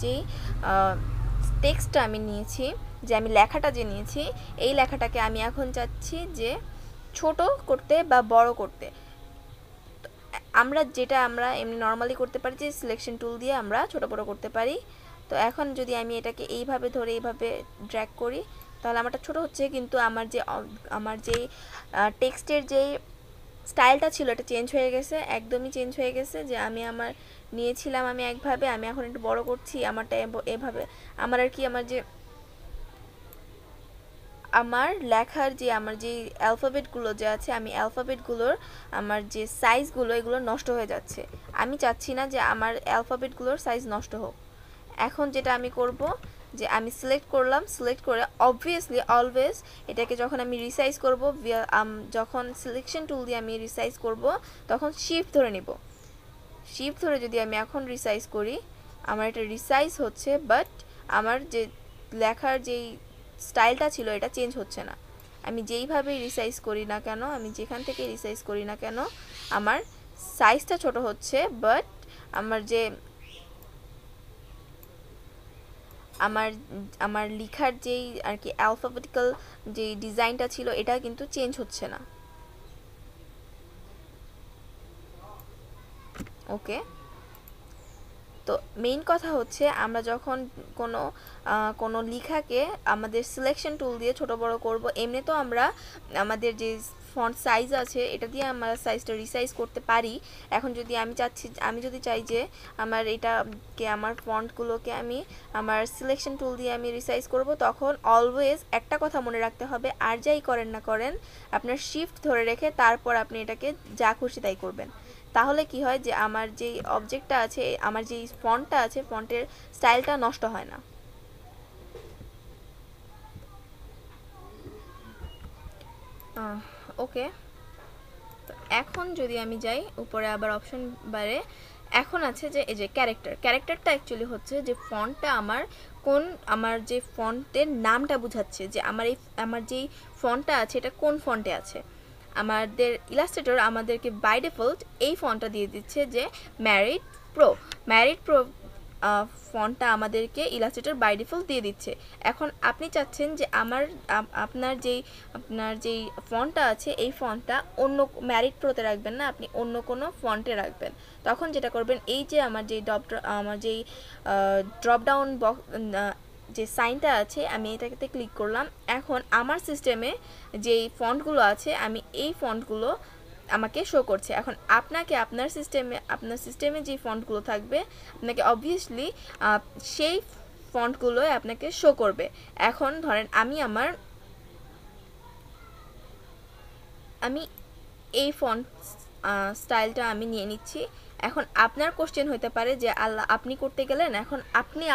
যেই টেক্সটটা আমি নিয়েছি, যে আমি লেখাটা যে নিয়েছি, এই লেখাটাকে আমি এখন চাচ্ছি যে ছোট করতে বা বড় করতে। আমরা এমনি নর্মালি করতে পারি যে সিলেকশন টুল দিয়ে আমরা ছোট বড় করতে পারি। তো এখন যদি আমি এটাকে এইভাবে ধরে এইভাবে ড্র্যাগ করি তাহলে আমারটা ছোট হচ্ছে, কিন্তু আমার যেই টেক্সটের যেই স্টাইলটা ছিল এটা চেঞ্জ হয়ে গেছে, একদমই চেঞ্জ হয়ে গেছে। যে আমি নিয়েছিলাম আমি একভাবে, আমি এখন একটু বড় করছি আমারটা এভাবে। আমার আর কি আমার লেখার আমার যে অ্যালফাবেটগুলো যে আছে, আমি অ্যালফাবেটগুলোর আমার যে সাইজগুলো এগুলো নষ্ট হয়ে যাচ্ছে। আমি চাচ্ছি না যে আমার অ্যালফাবেটগুলোর সাইজ নষ্ট হোক। এখন যেটা আমি করব যে আমি সিলেক্ট করলাম, সিলেক্ট করে অবভিয়াসলি অলওয়েজ এটাকে যখন আমি রিসাইজ করব, যখন সিলেকশন টুল দিয়ে আমি রিসাইজ করব তখন শিফট ধরে নিব। শিফট ধরে যদি আমি এখন রিসাইজ করি আমার এটা রিসাইজ হচ্ছে, বাট আমার যে লেখার যেই স্টাইলটা ছিল এটা চেঞ্জ হচ্ছে না। আমি যেইভাবে রিসাইজ করি না কেন, আমি যেখান থেকে রিসাইজ করি না কেন আমার সাইজটা ছোট হচ্ছে, বাট আমার লেখার যেই আর কি অ্যালফাবেটিক্যাল যেই ডিজাইনটা ছিল এটা কিন্তু চেঞ্জ হচ্ছে না। ওকে, তো মেইন কথা হচ্ছে আমরা যখন কোনো লেখাকে আমাদের সিলেকশন টুল দিয়ে ছোট বড় করব, এমনি তো আমরা আমাদের যে ফন্ট সাইজ আছে এটা দিয়ে আমরা সাইজটা রিসাইজ করতে পারি। এখন যদি আমি যদি চাই যে আমার ফন্টগুলোকে আমি আমার সিলেকশন টুল দিয়ে আমি রিসাইজ করব, তখন অলওয়েজ একটা কথা মনে রাখতে হবে, আর যাই করেন না করেন আপনার শিফট ধরে রেখে তারপর আপনি এটাকে যা খুশি তাই করবেন। তাহলে কি হয় যে আমার যেই অবজেক্টটা আছে, আমার যেই ফন্টটা আছে, ফন্টের স্টাইলটা নষ্ট হয় না। ওকে, এখন যদি আমি যাই উপরে আবার অপশন বারে, এখন আছে যে এই যে ক্যারেক্টারটা অ্যাকচুয়ালি হচ্ছে যে ফন্টটা আমার যে ফন্টের নামটা বোঝাচ্ছে যে আমার যেই ফন্টটা আছে এটা কোন ফন্টে আছে। আমাদের ইলাস্ট্রেটর আমাদেরকে বাই ডিফল্ট এই ফন্টটা দিয়ে দিচ্ছে যে ম্যারিড প্রো ফন্টটা আমাদেরকে ইলাস্ট্রেটর বাই ডিফল্ট দিয়ে দিচ্ছে। এখন আপনি চাচ্ছেন যে আপনার যেই ফন্টটা আছে এই ফন্টটা অন্য ম্যারিড প্রোতে রাখবেন না, আপনি অন্য কোনো ফন্টে রাখবেন। তখন যেটা করবেন, এই যে আমার যেই ড্রপ ডাউন বক্স যে সাইনটা আছে আমি এটাতে ক্লিক করলাম। এখন আমার সিস্টেমে যেই ফন্টগুলো আছে আমি এই ফন্টগুলো আমাকে শো করছে। এখন আপনার সিস্টেমে যে ফন্টগুলো থাকবে আপনাকে অবভিয়াসলি সেই ফন্টগুলোই আপনাকে শো করবে। এখন ধরেন আমি এই ফন্ট স্টাইলটা আমি নিয়ে নিচ্ছি। এখন আপনার কোশ্চেন হতে পারে যে আল্লাহ আপনি করতে গেলেন, এখন আপনি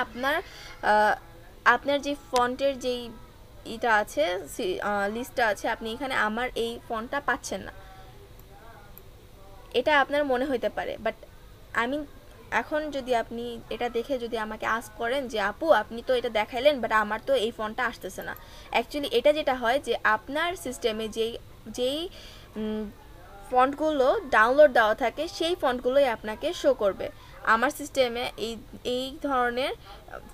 আপনার যে ফন্টের যেই এটা আছে লিস্টটা আছে, আপনি এখানে আমার এই ফন্টটা পাচ্ছেন না, এটা আপনার মনে হতে পারে। বাট আমি এখন যদি আপনি এটা দেখে যদি আমাকে আস্ক করেন যে আপু আপনি তো এটা দেখাইলেন বাট আমার তো এই ফন্টটা আসতেছে না, অ্যাকচুয়ালি এটা যেটা হয় যে আপনার সিস্টেমে যেই ফন্টগুলো ডাউনলোড দেওয়া থাকে সেই ফন্টগুলোই আপনাকে শো করবে। আমার সিস্টেমে এই ধরনের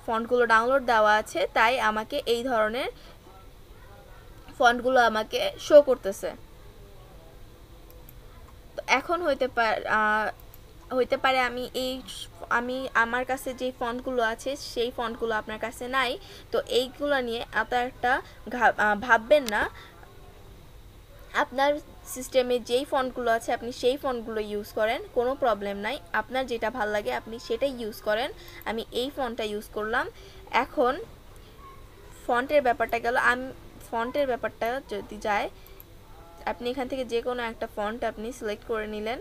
ফন্টগুলো ডাউনলোড দেওয়া আছে, তাই আমাকে এই ধরনের ফন্টগুলো আমাকে শো করতেছে। তো এখন হইতে পারে আমি আমার কাছে যে ফন্টগুলো আছে সেই ফন্টগুলো আপনার কাছে নাই, তো এইগুলো নিয়ে এত একটা ভাববেন না। আপনার সিস্টেমে যেই ফন্টগুলো আছে আপনি সেই ফন্টগুলো ইউজ করেন, কোনো প্রবলেম নাই। আপনার যেটা ভালো লাগে আপনি সেটাই ইউজ করেন। আমি এই ফন্টটা ইউজ করলাম। এখন ফন্টের ব্যাপারটা গেল, ফন্টের ব্যাপারটা যদি যায়, আপনি এখান থেকে যে কোনো একটা ফন্ট আপনি সিলেক্ট করে নিলেন।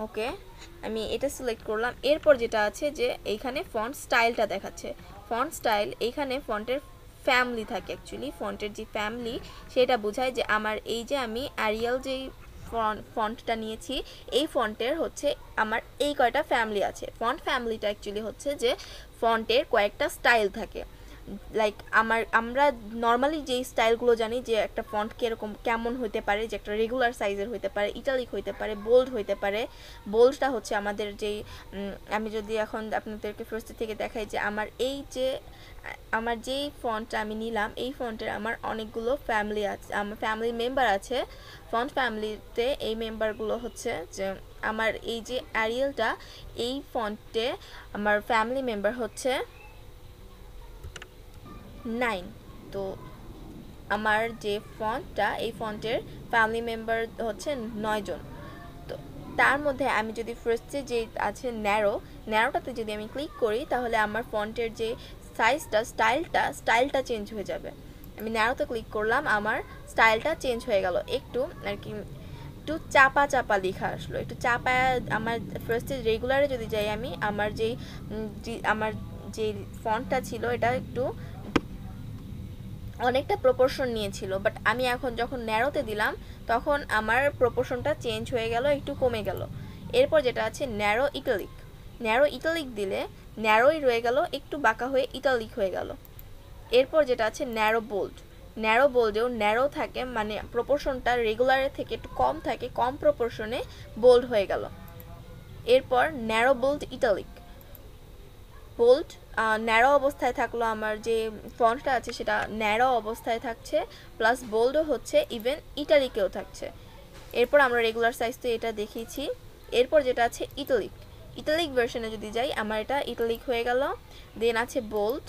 ওকে, আমি এটা সিলেক্ট করলাম। এরপর যেটা আছে যে এইখানে ফন্ট স্টাইলটা দেখাচ্ছে। ফন্ট স্টাইল, এইখানে ফন্টের ফ্যামিলি থাকে, অ্যাকচুয়ালি ফন্টের যে ফ্যামিলি সেটা বোঝায় যে আমার এই যে আমি অ্যারিয়াল যেই ফন্টটা নিয়েছি, এই ফন্টের হচ্ছে আমার এই কয়টা ফ্যামিলি আছে। ফন্ট ফ্যামিলিটা অ্যাকচুয়ালি হচ্ছে যে ফন্টের কয়েকটা স্টাইল থাকে। লাইক আমরা নর্মালি যেই স্টাইলগুলো জানি যে একটা ফন্ট কীরকম কেমন হতে পারে, যে একটা রেগুলার সাইজের হতে পারে, ইটালিক হতে পারে, বোল্ড হতে পারে। বোল্ডটা হচ্ছে আমাদের যেই আমি যদি এখন আপনাদেরকে ফার্স্ট থেকে দেখাই যে আমার যেই ফন্টটা আমি নিলাম, এই ফন্টের আমার অনেকগুলো ফ্যামিলি আছে, আমার ফ্যামিলি মেম্বার আছে। ফন্ট ফ্যামিলিতে এই মেম্বারগুলো হচ্ছে যে আমার এই যে অ্যারিয়েলটা, এই ফন্টে আমার ফ্যামিলি মেম্বার হচ্ছে 9। তো আমার যে ফন্টটা, এই ফন্টের ফ্যামিলি মেম্বার হচ্ছে 9 জন। তো তার মধ্যে আমি যদি ফার্স্টে যে আছে ন্যারোটাতে যদি আমি ক্লিক করি, তাহলে আমার ফন্টের যে সাইজটা, স্টাইলটা চেঞ্জ হয়ে যাবে। আমি ন্যারোতে ক্লিক করলাম, আমার স্টাইলটা চেঞ্জ হয়ে গেল, একটু আর কি একটু চাপা চাপা লেখা আসলো, একটু চাপা। আমার ফার্স্টে রেগুলারে যদি যাই আমি, আমার যে ফন্টটা ছিল এটা একটু অনেকটা প্রপোর্শন নিয়েছিল, বাট আমি এখন যখন ন্যারোতে দিলাম তখন আমার প্রপোর্শনটা চেঞ্জ হয়ে গেল, একটু কমে গেল। এরপর যেটা আছে ন্যারো ইটালিক দিলে ন্যারোই রয়ে গেল, একটু বাঁকা হয়ে ইটালিক হয়ে গেল। এরপর যেটা আছে ন্যারো বোল্ডেও ন্যারো থাকে, মানে প্রপোর্শনটা রেগুলারের থেকে একটু কম থাকে, কম প্রপোর্শনে বোল্ড হয়ে গেল। এরপর ন্যারো বোল্ড ন্যারো অবস্থায় থাকলো, আমার যে ফন্টটা আছে সেটা ন্যারো অবস্থায় থাকছে, প্লাস বোল্ডও হচ্ছে, ইভেন ইটালিকেও থাকছে। এরপর আমরা রেগুলার সাইজ তো এটা দেখিয়েছি। এরপর যেটা আছে ইটালিক ভার্সনে যদি যাই, আমার এটা ইটালিক হয়ে গেল। দেন আছে বোল্ড,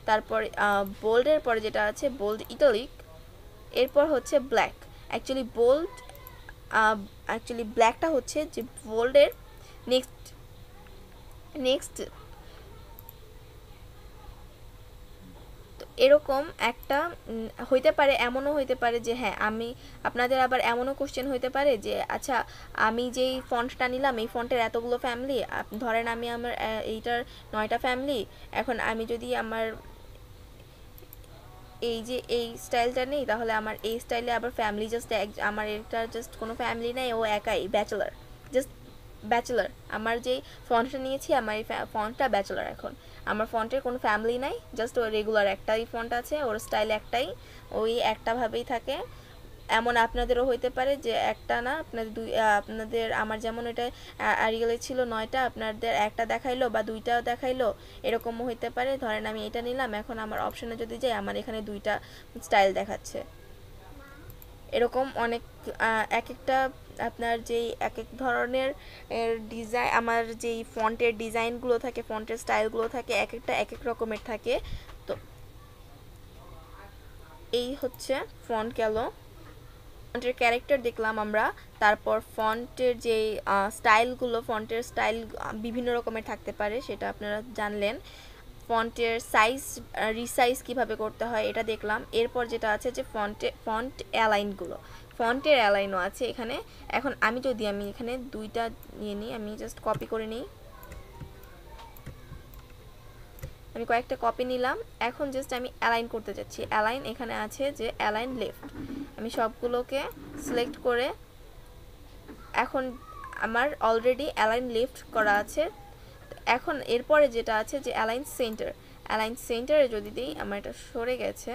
তারপর বোল্ডের পরে যেটা আছে বোল্ড ইটালিক। এরপর হচ্ছে ব্ল্যাক। অ্যাকচুয়ালি ব্ল্যাকটা হচ্ছে যে বোল্ডের নেক্সট এরকম একটা হইতে পারে, এমনও হইতে পারে যে হ্যাঁ, আমি আপনাদের আবার এমনও কোশ্চেন হইতে পারে যে আচ্ছা, আমি যেই ফন্টটা নিলাম, এই ফন্টের এতগুলো ফ্যামিলি, ধরেন আমি আমার এইটার 9টা ফ্যামিলি, এখন আমি যদি আমার এই যে এই স্টাইলটা নেই, তাহলে আমার এই স্টাইলে আবার ফ্যামিলি জাস্ট আমার এটা জাস্ট কোনো ফ্যামিলি নেই, ও একাই ব্যাচেলার। আমার যেই ফন্টটা নিয়েছি, আমার এই ফন্টটা ব্যাচেলার। এখন আমার ফন্টের কোনো ফ্যামিলি নাই, জাস্ট ওই রেগুলার একটাই ফন্ট আছে, ওর স্টাইল একটাই, ওই একটাভাবেই থাকে। এমন আপনাদেরও হইতে পারে যে একটা না, আপনাদের আমার যেমন এটা আরিয়ালে ছিল 9টা, আপনাদের একটা দেখাইলো বা 2টা দেখাইলো, এরকমও হইতে পারে। ধরেন আমি এটা নিলাম, এখন আমার অপশনে যদি যাই, আমার এখানে 2টা স্টাইল দেখাচ্ছে। এরকম অনেক এক একটা আপনার যেই এক এক ধরনের ডিজাইন, আমার যেই ফন্টের ডিজাইনগুলো থাকে, ফন্টের স্টাইলগুলো থাকে, এক একটা এক এক রকমের থাকে। তো এই হচ্ছে ফন্ট গেল, ফন্টের ক্যারেক্টার দেখলাম আমরা। তারপর ফন্টের যেই ফন্টের স্টাইল বিভিন্ন রকমের থাকতে পারে, সেটা আপনারা জানলেন। ফন্টের রিসাইজ কিভাবে করতে হয় এটা দেখলাম। এরপর যেটা আছে যে ফন্ট ফন্টের অ্যালাইনও আছে এখানে। এখন আমি এখানে 2টা নিয়ে নিই, আমি জাস্ট কপি করে নিই। আমি কয়েকটা কপি নিলাম, এখন জাস্ট আমি অ্যালাইন করতে যাচ্ছি। এখানে আছে যে অ্যালাইন লেফট, আমি সবগুলোকে সিলেক্ট করে, এখন আমার অলরেডি অ্যালাইন লেফট করা আছে। এখন এরপরে যেটা আছে যে অ্যালাইন সেন্টারে যদি দিই, আমার এটা সরে গেছে।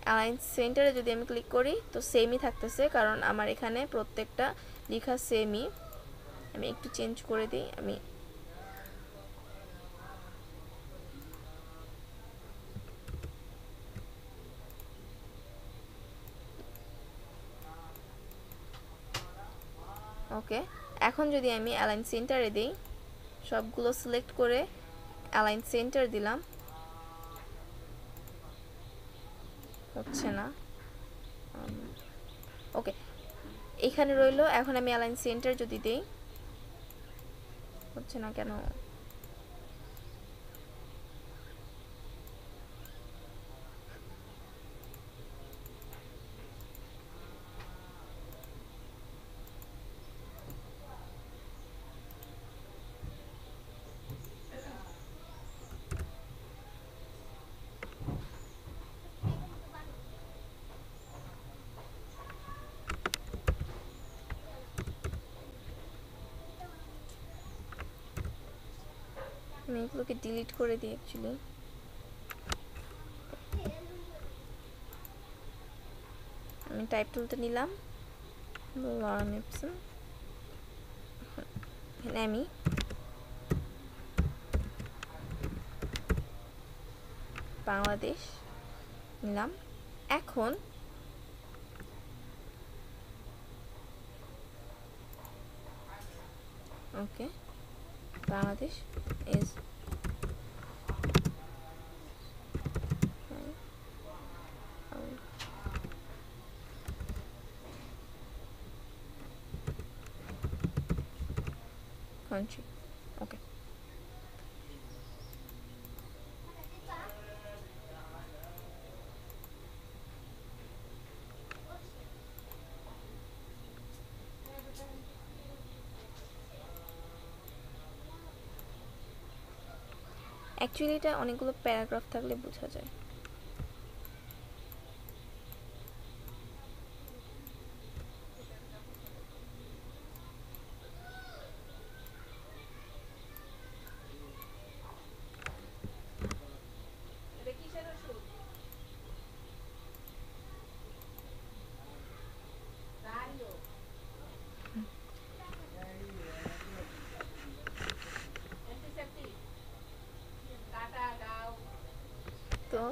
অ্যালাইন সেন্টারে যদি আমি ক্লিক করি, তো সেমই থাকতেছে, কারণ আমার এখানে প্রত্যেকটা লেখা সেমই। আমি একটু চেঞ্জ করে দিই, আমি ওকে। এখন যদি আমি অ্যালাইন সেন্টারে দিই, সবগুলো সিলেক্ট করে অ্যালাইন সেন্টার দিলাম, হচ্ছে না। ওকে, এখানে রইলো। এখন আমি অ্যালাইন সেন্টার যদি দিই, হচ্ছে না কেন? আমি এগুলোকে ডিলিট করে দিই অ্যাকচুয়ালি। আমি টাইপ টুলটা নিলাম, লরা মিপসন, এখানে আমি বাংলাদেশ নিলাম। এখন okay, Bangladesh is country. Okay. Actually এটা অনেকগুলো প্যারাগ্রাফ থাকলে বোঝা যায়। তো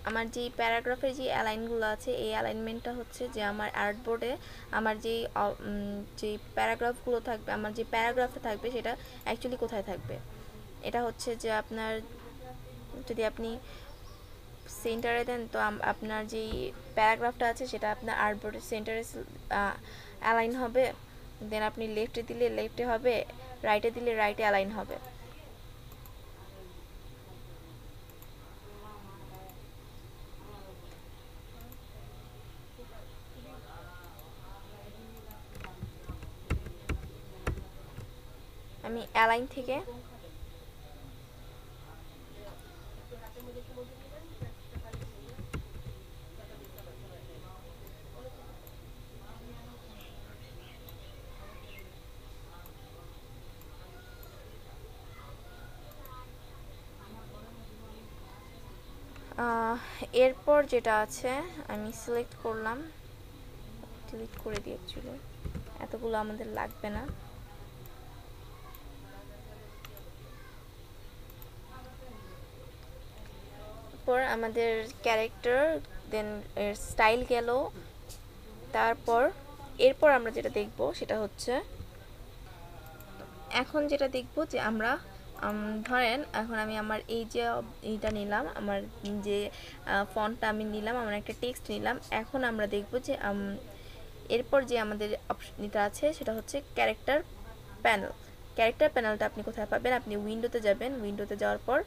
আমার যে প্যারাগ্রাফের যে অ্যালাইনগুলো আছে, এই অ্যালাইনমেন্টটা হচ্ছে যে আমার আর্টবোর্ডে আমার যে প্যারাগ্রাফগুলো থাকবে, আমার যে প্যারাগ্রাফটা থাকবে সেটা অ্যাকচুয়ালি কোথায় থাকবে। এটা হচ্ছে যে আপনার যদি আপনি সেন্টারে দেন তো আপনার যেই প্যারাগ্রাফটা আছে সেটা আপনার আর্টবোর্ডের সেন্টারে অ্যালাইন হবে। দেন আপনি লেফটে দিলে লেফটে হবে, রাইটে দিলে রাইটে অ্যালাইন হবে। আমি অ্যালাইন থেকে এরপর যেটা আছে আমি সিলেক্ট করলাম, ডিলিট করে দিই অ্যাকচুয়ালি, এতগুলো আমাদের লাগবে না। পর আমাদের ক্যারেক্টার, দেন এর স্টাইল গেল। এরপর আমরা যেটা দেখব সেটা হচ্ছে, এখন যেটা দেখব যে আমরা ধরেন এখন আমি আমার এই যে এইটা নিলাম, আমার যে ফন্টটা আমি নিলাম, আমার একটা টেক্সট নিলাম। এখন আমরা দেখব যে এরপর যে আমাদের অপশনটা আছে সেটা হচ্ছে ক্যারেক্টার প্যানেল। ক্যারেক্টার প্যানেলটা আপনি কোথায় পাবেন? আপনি উইন্ডোতে যাবেন, উইন্ডোতে যাওয়ার পর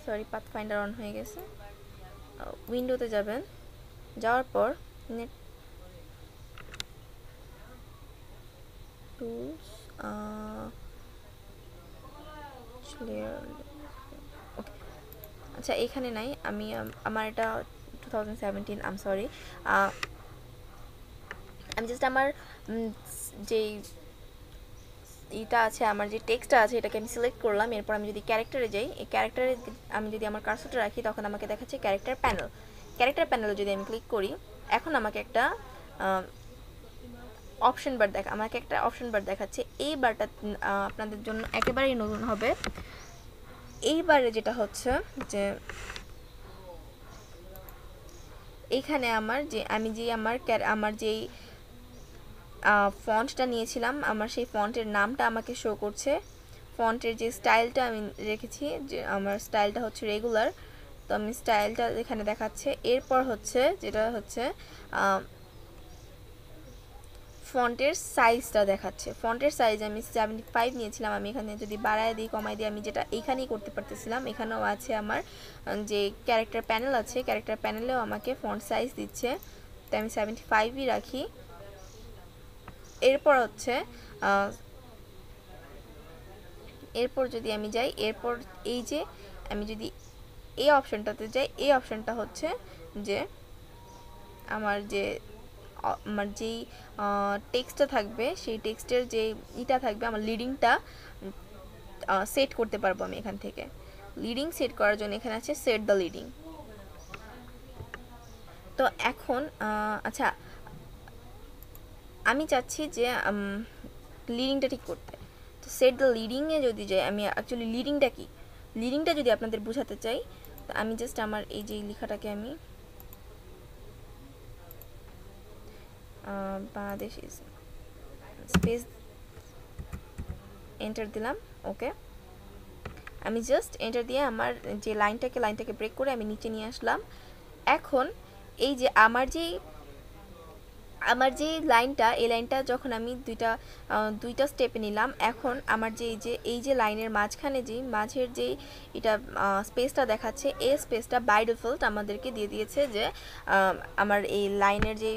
সরি পাথফাইন্ডার অন হয়ে গেছে। উইন্ডোতে যাবেন, যাওয়ার পর টুলস, ওকে, আচ্ছা এখানে নাই, আমি আমার এটা 2017, আম সরি। আমি জাস্ট আমার যেই এটা আছে, আমার যে টেক্সটটা আছে এটাকে আমি সিলেক্ট করলাম। এরপর আমি যদি ক্যারেক্টারে যাই, এই ক্যারেক্টারে আমি যদি আমার কার্সরটা রাখি তখন আমাকে দেখাচ্ছে ক্যারেক্টার প্যানেল। ক্যারেক্টার প্যানেলে যদি আমি ক্লিক করি, এখন আমাকে একটা অপশন বার দেখাচ্ছে। এই বারটা আপনাদের জন্য একেবারেই নতুন হবে। এইবারে যেটা হচ্ছে যে এইখানে আমার যেই ফন্টটা নিয়েছিলাম, আমার সেই ফন্টের নামটা আমাকে শো করছে। ফন্টের যে স্টাইলটা আমি রেখেছি, যে আমার স্টাইলটা হচ্ছে রেগুলার, তো আমি স্টাইলটা এখানে দেখাচ্ছে। এরপর হচ্ছে যেটা হচ্ছে ফন্টের সাইজটা দেখাচ্ছে। ফন্টের সাইজ আমি 75 নিয়েছিলাম, আমি এখানে যদি বাড়ায় দিই কমাই দিই, আমি যেটা এইখানেই করতে পারতেছিলাম। এখানেও আছে আমার যে ক্যারেক্টার প্যানেল আছে, ক্যারেক্টার প্যানেলেও আমাকে ফন্ট সাইজ দিচ্ছে, তাই আমি 75ই রাখি। এরপর যদি আমি যাই, এরপর এই যে আমি যদি এই অপশনটাতে যাই, এই অপশনটা হচ্ছে যে আমার যে আমার যেই টেক্সটটা থাকবে সেই টেক্সটের যে ইটা থাকবে আমার লিডিংটা সেট করতে পারবো আমি এখান থেকে। লিডিং সেট করার জন্য এখানে আছে সেট দ্য লিডিং। তো এখন আচ্ছা আমি চাচ্ছি যে লিডিংটা ঠিক করতে। তো সেট দ্য লিডিংয়ে যদি যাই, আমি অ্যাকচুয়ালি লিডিংটা কি, লিডিংটা যদি আপনাদের বোঝাতে চাই, তো আমি জাস্ট আমার এই যে লেখাটাকে আমি বাংলাদেশ স্পেস এন্টার দিলাম। ওকে, আমি জাস্ট এন্টার দিয়ে আমার যে লাইনটাকে ব্রেক করে আমি নিচে নিয়ে আসলাম। এখন এই যে আমার যে লাইনটা, এই লাইনটা যখন আমি দুইটা স্টেপে নিলাম, এখন আমার এই যে লাইনের মাঝখানে মাঝের যে এটা স্পেসটা দেখাচ্ছে, এই স্পেসটা বাই ডিফল্ট আমাদেরকে দিয়ে দিয়েছে যে আমার এই লাইনের যে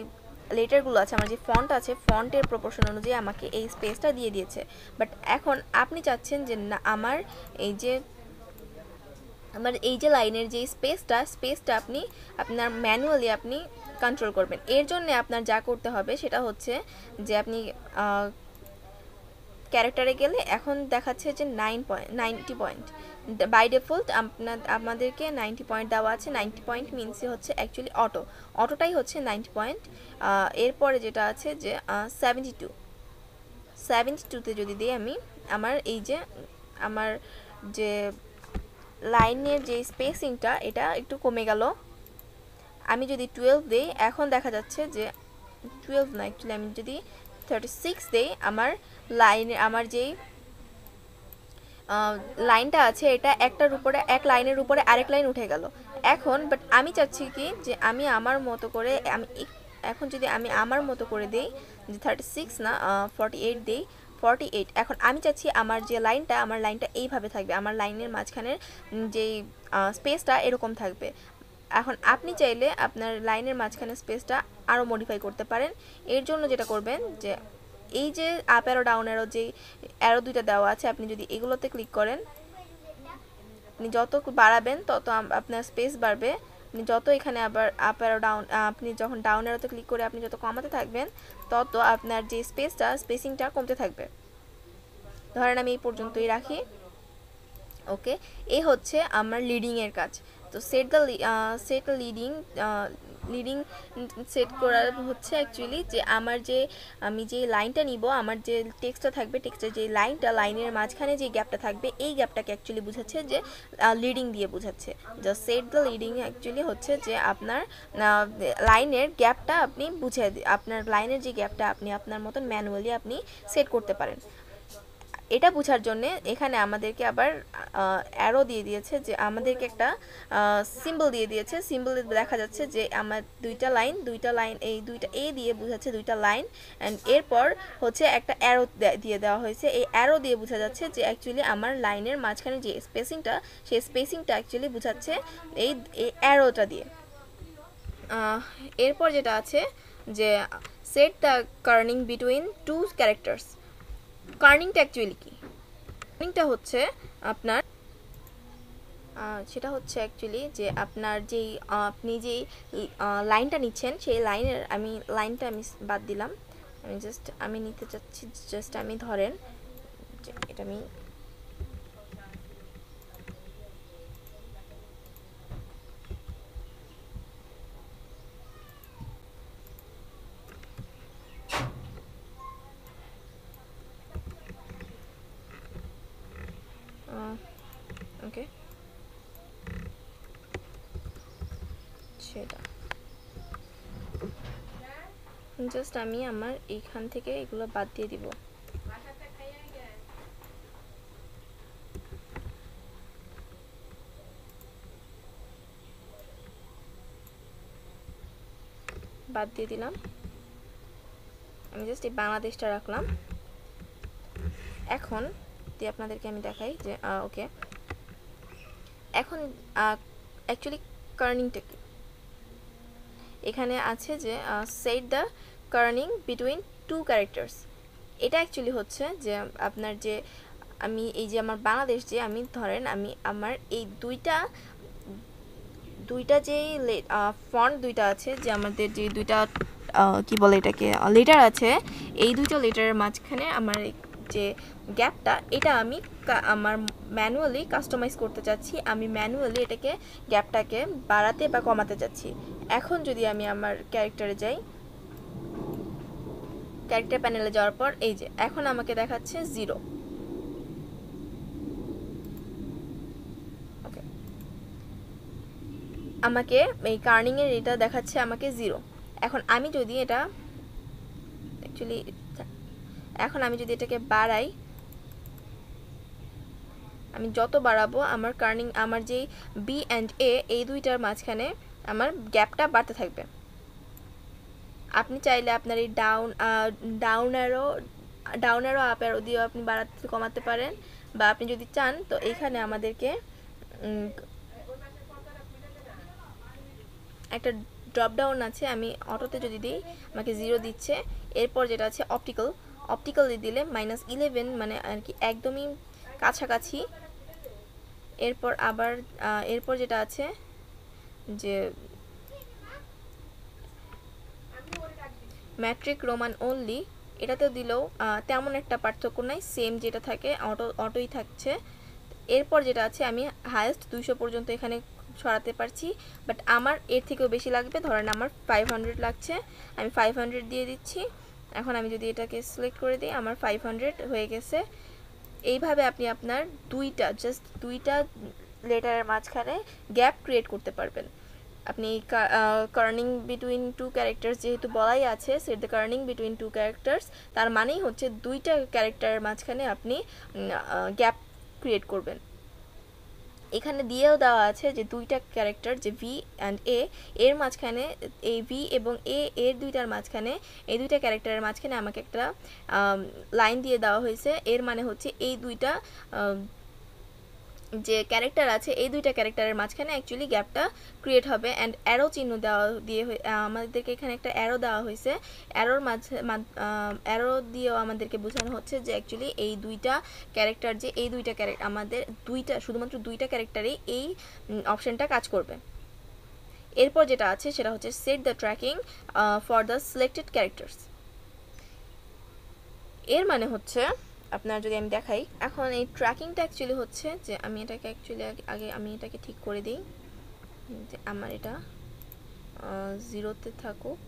লেটারগুলো আছে, আমার যে ফন্ট আছে, ফন্টের প্রপোর্শন অনুযায়ী আমাকে এই স্পেসটা দিয়ে দিয়েছে। বাট এখন আপনি চাচ্ছেন যে না, আমার এই যে লাইনের যে স্পেসটা আপনি আপনার ম্যানুয়ালি আপনি কন্ট্রোল করবেন। এর জন্য আপনার যা করতে হবে সেটা হচ্ছে যে আপনি ক্যারেক্টারে গেলে এখন দেখাচ্ছে যে 90 পয়েন্ট, বাই ডিফল্ট আমাদেরকে 90 পয়েন্ট দেওয়া আছে। 90 পয়েন্ট মিনস হচ্ছে অ্যাকচুয়ালি অটোটাই হচ্ছে 90 পয়েন্ট। এরপরে যেটা আছে যে 72তে যদি দিই আমি, আমার যে লাইনের যে স্পেসিংটা এটা একটু কমে গেল। আমি যদি 12 দেই, এখন দেখা যাচ্ছে যে 12 না, অ্যাকচুয়ালি আমি যদি 36 দেই, আমার যেই লাইনটা আছে এটা এক লাইনের উপরে আরেক লাইন উঠে গেল। এখন বাট আমি চাচ্ছি কি যে আমি আমার মতো করে এখন যদি আমি আমার মতো করে দেই যে 36 না 48 দেই, 48। এখন আমি চাচ্ছি আমার লাইনটা এইভাবে থাকবে, আমার লাইনের মাঝখানের যেই স্পেসটা এরকম থাকবে। এখন আপনি চাইলে আপনার লাইনের মাঝখানে স্পেসটা আরও মডিফাই করতে পারেন। এর জন্য যেটা করবেন যে এই যে আপ অ্যারো ডাউন অ্যারো যে অ্যারো দুইটা দেওয়া আছে, আপনি যদি এগুলোতে ক্লিক করেন, আপনি যত বাড়াবেন তত আপনার স্পেস বাড়বে। আপনি যত এখানে আবার আপ অ্যারো ডাউন, আপনি যখন ডাউন অ্যারোতে ক্লিক করে আপনি যত কমাতে থাকবেন তত আপনার যে স্পেসিংটা কমতে থাকবে। ধরেন আমি এই পর্যন্তই রাখি। ওকে, এই হচ্ছে আমার লিডিংয়ের কাজ। তো সেট লিডিং সেট করা হচ্ছে অ্যাকচুয়ালি যে আমি যে লাইনটা নিব, আমার যে টেক্সটটা থাকবে, টেক্সটের যে লাইনের মাঝখানে যে গ্যাপটা থাকবে, এই গ্যাপটাকে অ্যাকচুয়ালি বোঝাচ্ছে যে লিডিং দিয়ে বোঝাচ্ছে। Just set the leading actually হচ্ছে যে আপনার লাইনের গ্যাপটা আপনি আপনার লাইনের যে গ্যাপটা আপনি আপনার মতন ম্যানুয়ালি আপনি সেট করতে পারেন। এটা বোঝার জন্য এখানে আমাদেরকে আবার অ্যারো দিয়ে দিয়েছে, যে আমাদেরকে একটা সিম্বল দিয়ে দিয়েছে। সিম্বলে দেখা যাচ্ছে যে আমার দুইটা লাইন এই দুইটা এ দিয়ে বোঝাচ্ছে দুইটা লাইন, অ্যান্ড এরপর হচ্ছে একটা অ্যারো দিয়ে দেওয়া হয়েছে। এই অ্যারো দিয়ে বোঝা যাচ্ছে যে অ্যাকচুয়ালি আমার লাইনের মাঝখানে যে স্পেসিংটা, সেই স্পেসিংটা অ্যাকচুয়ালি বোঝাচ্ছে এই অ্যারোটা দিয়ে। এরপর যেটা আছে যে set the kerning between two characters. কার্নিংটা অ্যাকচুয়ালি কি? কার্নিংটা হচ্ছে আপনার সেটা হচ্ছে অ্যাকচুয়ালি যে আপনার আপনি যেই লাইনটা নিচ্ছেন, সেই লাইনটা আমি বাদ দিলাম। আমি নিতে চাচ্ছি আমি ধরেন যে এটা আমি ওকে, সেটা জাস্ট আমি আমার এইখান থেকে এগুলো বাদ দিয়ে দিব। বাদ দিয়ে দিলাম, আমি জাস্ট এই বাংলাদেশটা রাখলাম। এখন আপনাদেরকে আমি দেখাই যে ওকে, এখন অ্যাকচুয়ালি কার্নিংটা কি? এখানে আছে যে set the kerning between two characters. এটা অ্যাকচুয়ালি হচ্ছে যে আপনার যে আমি এই যে আমার বাংলাদেশ, যে আমি ধরেন আমি আমার এই দুইটা যে ফন্ট দুইটা আছে, যে আমাদের যে দুইটা কি বলে এটাকে লেটার আছে, এই দুটো লেটারের মাঝখানে আমার যে গ্যাপটা, এটা আমি আমার ম্যানুয়ালি কাস্টমাইজ করতে চাচ্ছি। আমি ম্যানুয়ালি এটাকে গ্যাপটাকে বাড়াতে বা কমাতে চাচ্ছি। এখন যদি আমি আমার ক্যারেক্টারে যাই, ক্যারেক্টার প্যানেলে যাওয়ার পর এই যে এখন আমাকে দেখাচ্ছে 0। ওকে, আমাকে এই কার্নিংয়ের এটা দেখাচ্ছে আমাকে 0। এখন আমি যদি এটা অ্যাকচুয়ালি এখন আমি যদি এটাকে বাড়াই, আমি যত বাড়াবো আমার কার্নিং, আমার যেই বি অ্যান্ড এ এই দুইটার মাঝখানে আমার গ্যাপটা বাড়তে থাকবে। আপনি চাইলে আপনার এই ডাউন অ্যারো আপ অ্যারো দিয়েও আপনি বাড়াতে কমাতে পারেন, বা আপনি যদি চান তো এইখানে আমাদেরকে একটা ড্রপ ডাউন আছে, আমি অটোতে যদি দিই আমাকে 0 দিচ্ছে। এরপর যেটা আছে অপটিক্যাল দিলে -11, মানে আর কি একদমই কাছাকাছি। এরপর আবার এরপর যেটা আছে যে ম্যাট্রিক রোমান অনলি, এটাতেও দিলেও তেমন একটা পার্থক্য নাই, সেম যেটা থাকে অটোই থাকছে। এরপর যেটা আছে আমি হায়েস্ট 200 পর্যন্ত এখানে সরাতে পারছি, বাট আমার এর থেকেও বেশি লাগবে। ধরেন আমার 500 লাগছে, আমি 500 দিয়ে দিচ্ছি। এখন আমি যদি এটাকে সিলেক্ট করে দিই, আমার 500 হয়ে গেছে। এইভাবে আপনি আপনার দুইটা লেটারের মাঝখানে গ্যাপ ক্রিয়েট করতে পারবেন। আপনি কার্নিং বিটুইন টু ক্যারেক্টার্স যেহেতু বলাই আছে, set the kerning between two characters, তার মানেই হচ্ছে দুইটা ক্যারেক্টারের মাঝখানে আপনি গ্যাপ ক্রিয়েট করবেন। এখানে দিয়েও দেওয়া আছে যে দুইটা ক্যারেক্টার, যে ভি অ্যান্ড এ, এর মাঝখানে এই ভি এবং এর দুইটার মাঝখানে, এই দুইটা ক্যারেক্টারের মাঝখানে আমাকে একটা লাইন দিয়ে দেওয়া হয়েছে। এর মানে হচ্ছে এই দুইটা যে ক্যারেক্টার আছে, এই দুইটা ক্যারেক্টারের মাঝখানে অ্যাকচুয়ালি গ্যাপটা ক্রিয়েট হবে। অ্যান্ড অ্যারো চিহ্ন দিয়ে আমাদেরকে এখানে একটা অ্যারো দেওয়া হয়েছে। অ্যারো দিয়েও আমাদেরকে বোঝানো হচ্ছে যে অ্যাকচুয়ালি এই দুইটা ক্যারেক্টার, যে এই দুইটা ক্যারেক্টার আমাদের শুধুমাত্র দুইটা ক্যারেক্টারেই এই অপশনটা কাজ করবে। এরপর যেটা আছে সেটা হচ্ছে set the tracking for the selected characters. এর মানে হচ্ছে আপনার যদি আমি দেখাই, এখন এই ট্র্যাকিংটা অ্যাকচুয়ালি হচ্ছে যে আমি এটাকে অ্যাকচুয়ালি আগে আমি এটাকে ঠিক করে দিই যে আমার এটা 0-তে থাকুক,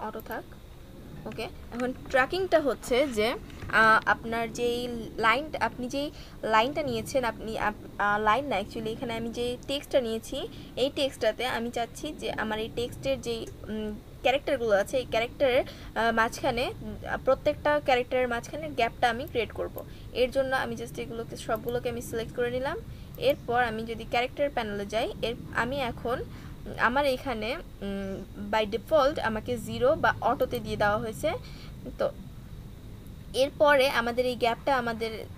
অটো থাক। ওকে, এখন ট্র্যাকিংটা হচ্ছে যে আপনার যেই আপনি যেই লাইনটা নিয়েছেন, আপনি লাইন না অ্যাকচুয়ালি এখানে আমি যে টেক্সটটা নিয়েছি, এই টেক্সটটাতে আমি চাচ্ছি যে আমার এই টেক্সটের যেই ক্যারেক্টারগুলো আছে, এই ক্যারেক্টারের মাঝখানে, প্রত্যেকটা ক্যারেক্টারের মাঝখানে গ্যাপটা আমি ক্রিয়েট করব। এর জন্য আমি জাস্ট এগুলোকে সবগুলোকে আমি সিলেক্ট করে নিলাম। এরপর আমি যদি ক্যারেক্টার প্যানেলে যাই, আমি এখন আমার এখানে বাই ডিফল্ট আমাকে 0 বা অটোতে দিয়ে দেওয়া হয়েছে। তো এরপরে আমাদের এই গ্যাপটা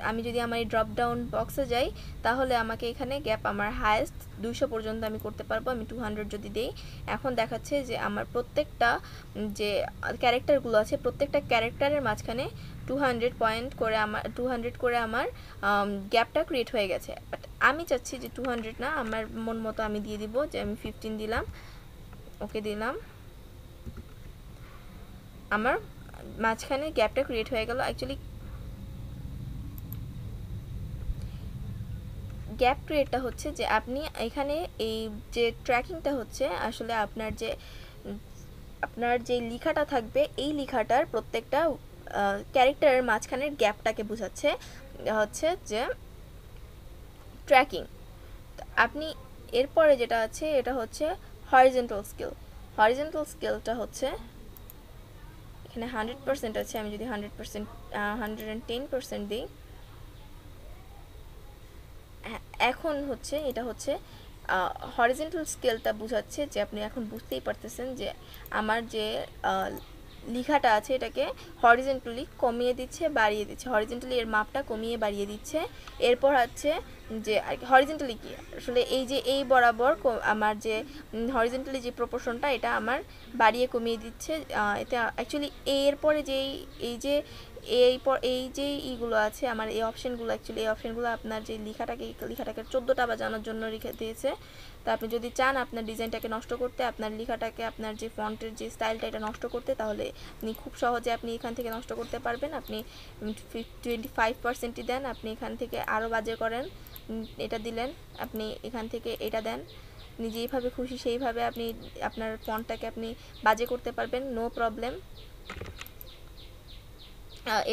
আমি যদি আমার এই ড্রপ ডাউন বক্সে যাই, তাহলে আমাকে এখানে গ্যাপ আমার হায়েস্ট 200 পর্যন্ত আমি করতে পারবো। আমি 200 যদি দেই, এখন দেখাচ্ছে যে আমার প্রত্যেকটা যে ক্যারেক্টারগুলো আছে, প্রত্যেকটা ক্যারেক্টারের মাঝখানে 200 করে আমার গ্যাপটা ক্রিয়েট হয়ে গেছে। বাট আমি চাচ্ছি যে 200 না, আমার মন মতো আমি দিয়ে দিব, যে আমি 15 দিলাম, ওকে দিলাম, আমার মাঝখানে গ্যাপটা ক্রিয়েট হয়ে গেল। অ্যাকচুয়ালি গ্যাপ ক্রিয়েটটা হচ্ছে যে আপনি এখানে এই যে ট্র্যাকিংটা হচ্ছে আসলে আপনার যে লেখাটা থাকবে, এই লেখাটার প্রত্যেকটা ক্যারেক্টারের মাঝখানের গ্যাপটাকে বোঝাচ্ছে হচ্ছে যে ট্র্যাকিং। আপনি এরপরে যেটা আছে এটা হচ্ছে হরিজন্টাল স্কেল। হরিজন্টাল স্কেলটা হচ্ছে এখানে 100% আছে, আমি যদি 110% দিই, এখন হচ্ছে এটা হচ্ছে হরিজন্টাল স্কেলটা বোঝাচ্ছে যে আপনি এখন বুঝতেই পারতেছেন যে আমার যে লেখাটা আছে এটাকে হরিজন্টালি কমিয়ে দিচ্ছে, বাড়িয়ে দিচ্ছে, হরিজন্টালি এর মাপটা কমিয়ে বাড়িয়ে দিচ্ছে। এরপর হচ্ছে যে হরিজন্টালি কি আসলে এই বরাবর আমার যে হরিজন্টালি যে প্রপোর্শনটা, এটা আমার বাড়িয়ে কমিয়ে দিচ্ছে। এটা অ্যাকচুয়ালি এরপরে এই যে এই যে ইগুলো আছে আমার এই অপশনগুলো, অ্যাকচুয়ালি এই অপশনগুলো আপনার যে লেখাটাকে 14টা বাজানোর জন্য রেখে দিয়েছে। তো আপনি যদি চান আপনার ডিজাইনটাকে নষ্ট করতে, আপনার লেখাটাকে, আপনার যে ফন্টের যে স্টাইলটা এটা নষ্ট করতে, তাহলে আপনি খুব সহজে আপনি এখান থেকে নষ্ট করতে পারবেন। আপনি 25%ই দেন, আপনি এখান থেকে আরও বাজে করেন, এটা দিলেন, আপনি এখান থেকে এটা দেন, আপনি যেইভাবে খুশি সেইভাবে আপনি আপনার ফন্টটাকে আপনি বাজে করতে পারবেন, নো প্রবলেম।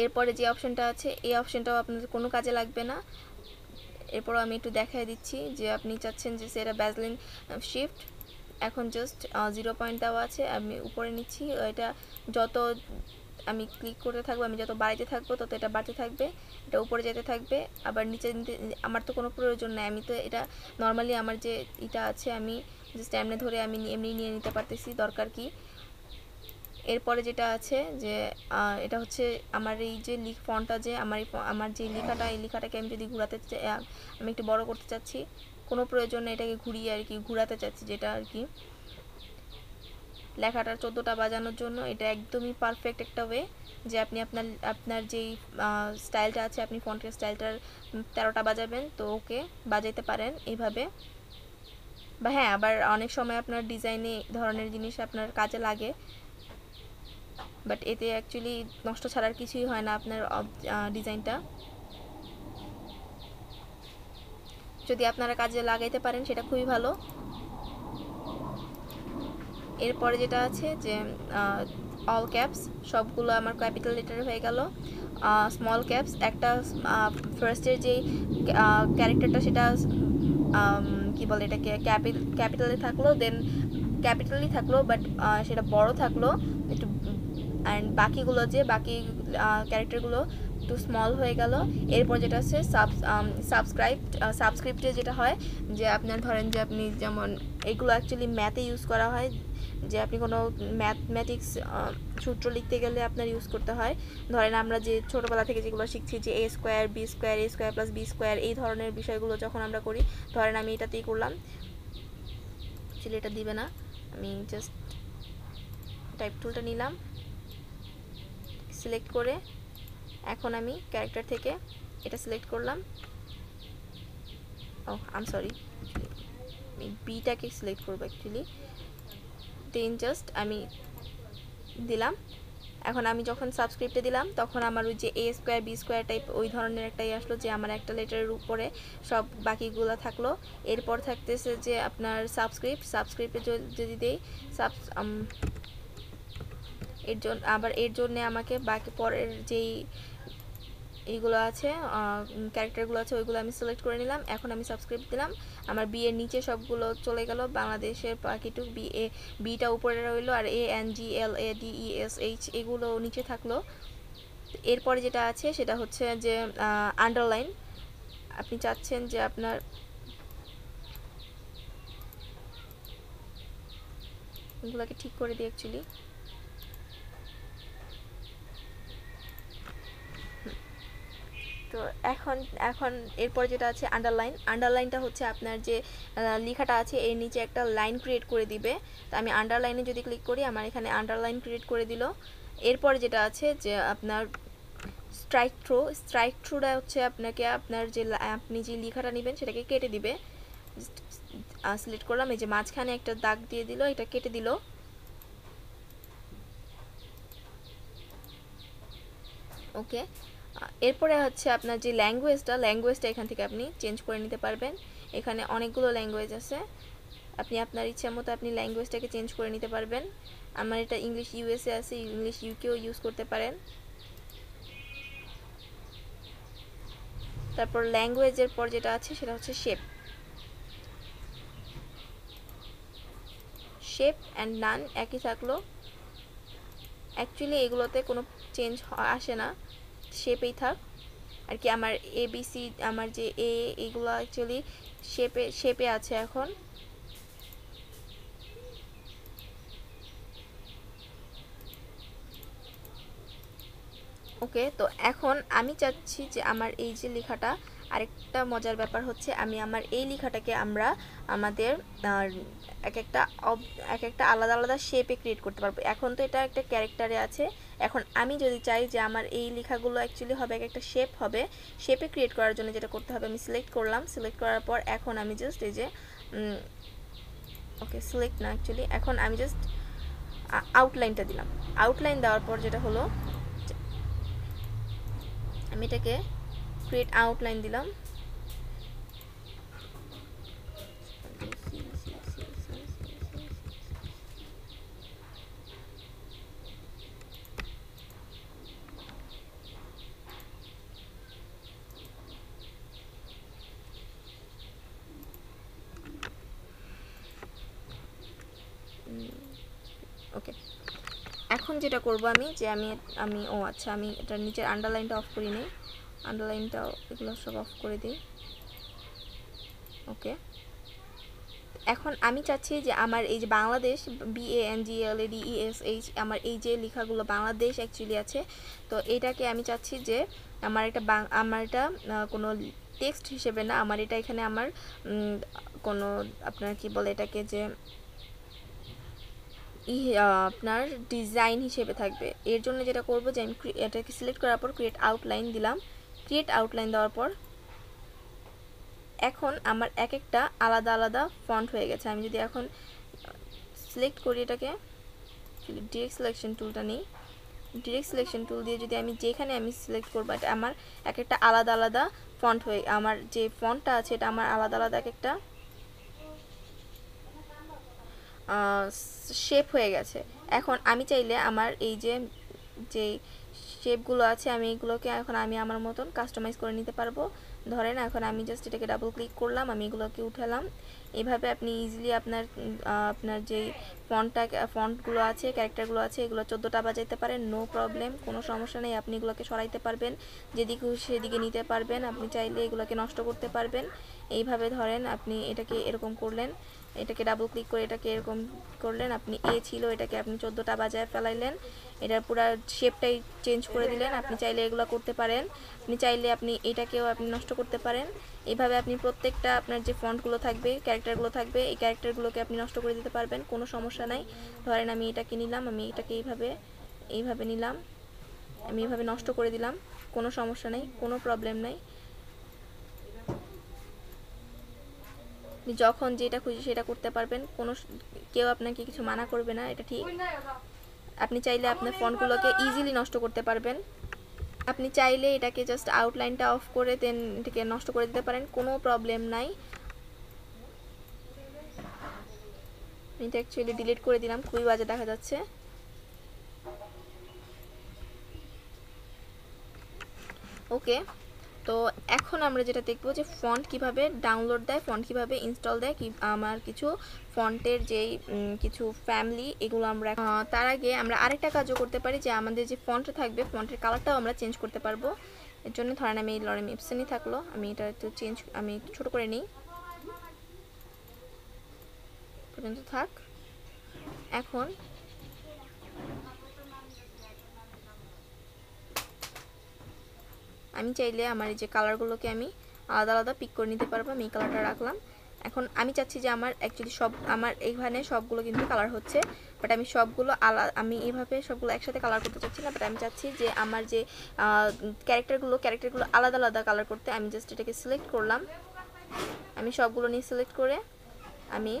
এরপরে যে অপশনটা আছে এই অপশনটাও আপনার কোনো কাজে লাগবে না। এরপরও আমি একটু দেখাই দিচ্ছি যে আপনি চাচ্ছেন যে সেটা ব্যাজলিন শিফট, এখন জাস্ট 0 পয়েন্ট দেওয়া আছে, আমি উপরে নিচ্ছি, এটা যত আমি ক্লিক করতে থাকবো, আমি যত বাড়াইতে থাকবো তত এটা বাড়তে থাকবে, এটা উপরে যেতে থাকবে, আবার নিচে নিতে আমার তো কোনো প্রয়োজন নাই, আমি তো এটা নর্মালি আমার যে এটা আছে আমি জাস্ট এমনি ধরে আমি এমনি নিয়ে নিতে পারতেছি, দরকার কি। এরপরে যেটা আছে যে এটা হচ্ছে আমার এই যে ফন্টটা, যে আমার যে লেখাটা, এই লেখাটাকে আমি যদি ঘোরাতে আমি একটু বড় করতে চাচ্ছি, কোনো প্রয়োজন নেই, এটাকে ঘুরিয়ে আর কি ঘোরাতে চাচ্ছি, যেটা আর কি লেখাটার 14টা বাজানোর জন্য এটা একদমই পারফেক্ট একটা ওয়ে, যে আপনি আপনার যেই স্টাইলটা আছে, আপনি ফন্টের স্টাইলটার 13টা বাজাবেন, তো ওকে বাজাইতে পারেন এইভাবে। বা হ্যাঁ, আবার অনেক সময় আপনার ডিজাইনে ধরনের জিনিস আপনার কাজে লাগে, বাট এতে অ্যাকচুয়ালি নষ্ট ছাড়ার কিছুই হয় না আপনার ডিজাইনটা। যদি আপনারা কাজে লাগাইতে পারেন সেটা খুবই ভালো। এরপরে যেটা আছে যে অল ক্যাপস সবগুলো আমার ক্যাপিটাল লেটারে হয়ে গেল, স্মল ক্যাপস একটা ফার্স্টের যেই ক্যারেক্টারটা সেটা কি বলে এটাকে ক্যাপিটালে থাকলো, দেন ক্যাপিটালি থাকলো, বাট সেটা বড় থাকলো একটু, অ্যান্ড বাকিগুলো যে বাকি ক্যারেক্টারগুলো একটু স্মল হয়ে গেল। এরপর যেটা আছে সাবস্ক্রিপ্টে যেটা হয় যে আপনার ধরেন যে আপনি যেমন এগুলো অ্যাকচুয়ালি ম্যাথে ইউজ করা হয়, যে আপনি কোনো ম্যাথমেটিক্স সূত্র লিখতে গেলে আপনার ইউজ করতে হয়। ধরেন আমরা যে ছোটোবেলা থেকে যেগুলো শিখছি যে a square b square a square plus b square, এই ধরনের বিষয়গুলো যখন আমরা করি, ধরেন আমি এটাতেই করলাম, অ্যাকচুয়ালি এটা দিবে না, আমি জাস্ট টাইপ টুলটা নিলাম, সিলেক্ট করে এখন আমি ক্যারেক্টার থেকে এটা সিলেক্ট করলাম, ও আম সরি, আমি বিটাকে সিলেক্ট করবো অ্যাকচুয়ালি, দেন জাস্ট আমি দিলাম। এখন আমি যখন সাবস্ক্রিপ্টে দিলাম তখন আমার ওই যে a square b square type ওই ধরনের একটাই আসলো, যে আমার একটা লেটারের উপরে সব বাকিগুলো থাকলো। এরপর থাকতেছে যে আপনার সাবস্ক্রিপ্টে যদি দেই এর জন্য আমাকে বাকি পরের যেই এইগুলো আছে ক্যারেক্টারগুলো আছে ওইগুলো আমি সিলেক্ট করে নিলাম। এখন আমি সাবস্ক্রিপ্ট দিলাম, আমার বি এর নিচে সবগুলো চলে গেল, বাংলাদেশের বাকিটুক বিটা উপরে রইলো, আর ANGLADESH এগুলো নিচে থাকলো। এরপরে যেটা আছে সেটা হচ্ছে যে আন্ডারলাইন, আপনি চাচ্ছেন যে আপনার এগুলোকে ঠিক করে দিই অ্যাকচুয়ালি। তো এখন এরপর যেটা আছে আন্ডারলাইনটা হচ্ছে আপনার যে লেখাটা আছে এর নিচে একটা লাইন ক্রিয়েট করে দিবে। তো আমি আন্ডারলাইনে যদি ক্লিক করি আমার এখানে আন্ডারলাইন ক্রিয়েট করে দিল। এরপর যেটা আছে যে আপনার স্ট্রাইক থ্রুটা হচ্ছে আপনাকে আপনি যে লেখাটা নেবেন সেটাকে কেটে দিবে। সিলেক্ট করলাম, এই যে মাঝখানে একটা দাগ দিয়ে দিল, এটা কেটে দিল। ওকে, এরপরে হচ্ছে আপনার যে ল্যাঙ্গুয়েজটা এখান থেকে আপনি চেঞ্জ করে নিতে পারবেন। এখানে অনেকগুলো ল্যাঙ্গুয়েজ আছে, আপনি আপনার ইচ্ছা মতো আপনি ল্যাঙ্গুয়েজটাকে চেঞ্জ করে নিতে পারবেন। আমার এটা ইংলিশ ইউএসএ আছে, ইংলিশ ইউকেও ইউজ করতে পারেন। তারপর ল্যাঙ্গুয়েজের পর যেটা আছে সেটা হচ্ছে শেপ অ্যান্ড নান একই থাকলো। অ্যাকচুয়ালি এগুলোতে কোনো চেঞ্জ আসে না, শেপেই থাক আর কি। আমার ABC আমার যে এইগুলো অ্যাকচুয়ালি শেপে আছে এখন। ওকে, তো এখন আমি চাচ্ছি যে আমার এই যে লেখাটা, আরেকটা মজার ব্যাপার হচ্ছে আমি আমার এই লেখাটাকে আমরা আমাদের এক একটা এক একটা আলাদা আলাদা শেপে ক্রিয়েট করতে পারবো। এখন তো এটা একটা ক্যারেক্টারে আছে, এখন আমি যদি চাই যে আমার এই লেখাগুলো অ্যাকচুয়ালি হবে এক একটা শেপ হবে, শেপে ক্রিয়েট করার জন্য যেটা করতে হবে আমি সিলেক্ট করলাম, সিলেক্ট করার পর এখন আমি জাস্ট এই যে ওকে সিলেক্ট না অ্যাকচুয়ালি, এখন আমি জাস্ট আউটলাইনটা দিলাম। আউটলাইন দেওয়ার পর যেটা হলো আমি এটাকে ক্রিয়েট আউটলাইন দিলাম। ওকে, এখন যেটা করব আমি যে আমি আমি ও আচ্ছা আমি এটার নিচের আন্ডারলাইনটা অফ করি নি, আন্ডারলাইনটাও এগুলো সব অফ করে দিই। ওকে, এখন আমি চাচ্ছি যে আমার এই যে বাংলাদেশ BANGLADESH আমার এই যে লেখাগুলো বাংলাদেশ অ্যাকচুয়ালি আছে, তো এটাকে আমি চাচ্ছি যে আমার এটা কোনো টেক্সট হিসেবে না, আমার এটা এখানে আমার কোনো আপনার কি বলে এটাকে যে আপনার ডিজাইন হিসেবে থাকবে। এর জন্য যেটা করব যে আমি এটাকে সিলেক্ট করার পর ক্রিয়েট আউটলাইন দিলাম। ক্রিয়েট আউটলাইন দেওয়ার পর এখন আমার এক একটা আলাদা আলাদা ফন্ট হয়ে গেছে। আমি যদি এখন সিলেক্ট করি এটাকে, ডিরেক্ট সিলেকশন টুলটা নেই, ডিরেক্ট সিলেকশন টুল দিয়ে যদি আমি যেখানে আমি সিলেক্ট করবো এটা আমার এক একটা আলাদা আলাদা ফন্ট হয়ে, আমার যে ফন্টটা আছে এটা আমার আলাদা আলাদা এক একটা শেপ হয়ে গেছে। এখন আমি চাইলে আমার এই যে যে শেপগুলো আছে আমি এগুলোকে এখন আমি আমার মতন কাস্টমাইজ করে নিতে পারবো। ধরেন এখন আমি জাস্ট এটাকে ডাবল ক্লিক করলাম, আমি এগুলোকে উঠালাম। এইভাবে আপনি ইজিলি আপনার যে ফন্টগুলো আছে, ক্যারেক্টারগুলো আছে, এগুলো 14টা বাজাইতে পারেন, নো প্রবলেম, কোনো সমস্যা নেই। আপনি এগুলোকে সরাইতে পারবেন, যেদিকে সেদিকে নিতে পারবেন, আপনি চাইলে এগুলোকে নষ্ট করতে পারবেন। এইভাবে ধরেন আপনি এটাকে এরকম করলেন, এটাকে ডাবল ক্লিক করে এটাকে এরকম করলেন, আপনি ছিল এটাকে আপনি 14টা বাজায় ফেলাইলেন, এটার পুরো শেপটাই চেঞ্জ করে দিলেন। আপনি চাইলে এগুলো করতে পারেন, আপনি চাইলে আপনি এটাকেও আপনি নষ্ট করতে পারেন। এইভাবে আপনি প্রত্যেকটা আপনার যে ফন্টগুলো থাকবে, ক্যারেক্টারগুলো থাকবে, এই ক্যারেক্টারগুলোকে আপনি নষ্ট করে দিতে পারবেন, কোনো সমস্যা নাই। ধরেন আমি এটাকে নিলাম, আমি এটাকে এইভাবে নিলাম, আমি এইভাবে নষ্ট করে দিলাম, কোনো সমস্যা নেই, কোনো প্রবলেম নাই। যখন যেটা খুশি সেটা করতে পারবেন, কেউ আপনাকে কিছু মানা করবে না, এটা ঠিক। আপনি চাইলে আপনার ফন্টগুলোকে ইজিলি নষ্ট করতে পারবেন। আপনি চাইলে এটাকে জাস্ট আউটলাইনটা অফ করে দেন এটাকে নষ্ট করে দিতে পারেন, কোনো প্রবলেম নাই। এটা অ্যাকচুয়ালি ডিলিট করে দিলাম, খুবই বাজে দেখা যাচ্ছে। ওকে, তো এখন আমরা যেটা দেখবো যে ফন্ট কিভাবে ডাউনলোড দেয়, ফন্ট কিভাবে ইনস্টল দেয়, আমার কিছু ফন্টের যেই কিছু ফ্যামিলি এগুলো আমরা তার আগে আমরা আরেকটা কাজও করতে পারি যে আমাদের যে ফন্ট থাকবে ফন্টের কালারটাও আমরা চেঞ্জ করতে পারবো। এর জন্য ধরেন আমি লরেম ইপসনই থাকলো, আমি এটা একটু আমি একটু ছোটো করে নিই, পর্যন্ত থাক। এখন আমি চাইলে আমার এই যে কালারগুলোকে আমি আলাদা আলাদা পিক করে নিতে পারবো, আমি এই কালারটা রাখলাম। এখন আমি চাচ্ছি যে আমার অ্যাকচুয়ালি আমার এইখানে সবগুলো কিন্তু কালার হচ্ছে, বাট আমি সবগুলো আমি এইভাবে সবগুলো একসাথে কালার করতে চাচ্ছি না, বাট আমি চাচ্ছি যে আমার যে ক্যারেক্টারগুলো আলাদা আলাদা কালার করতে। আমি জাস্ট এটাকে সিলেক্ট করলাম, আমি সবগুলো নিয়ে সিলেক্ট করে আমি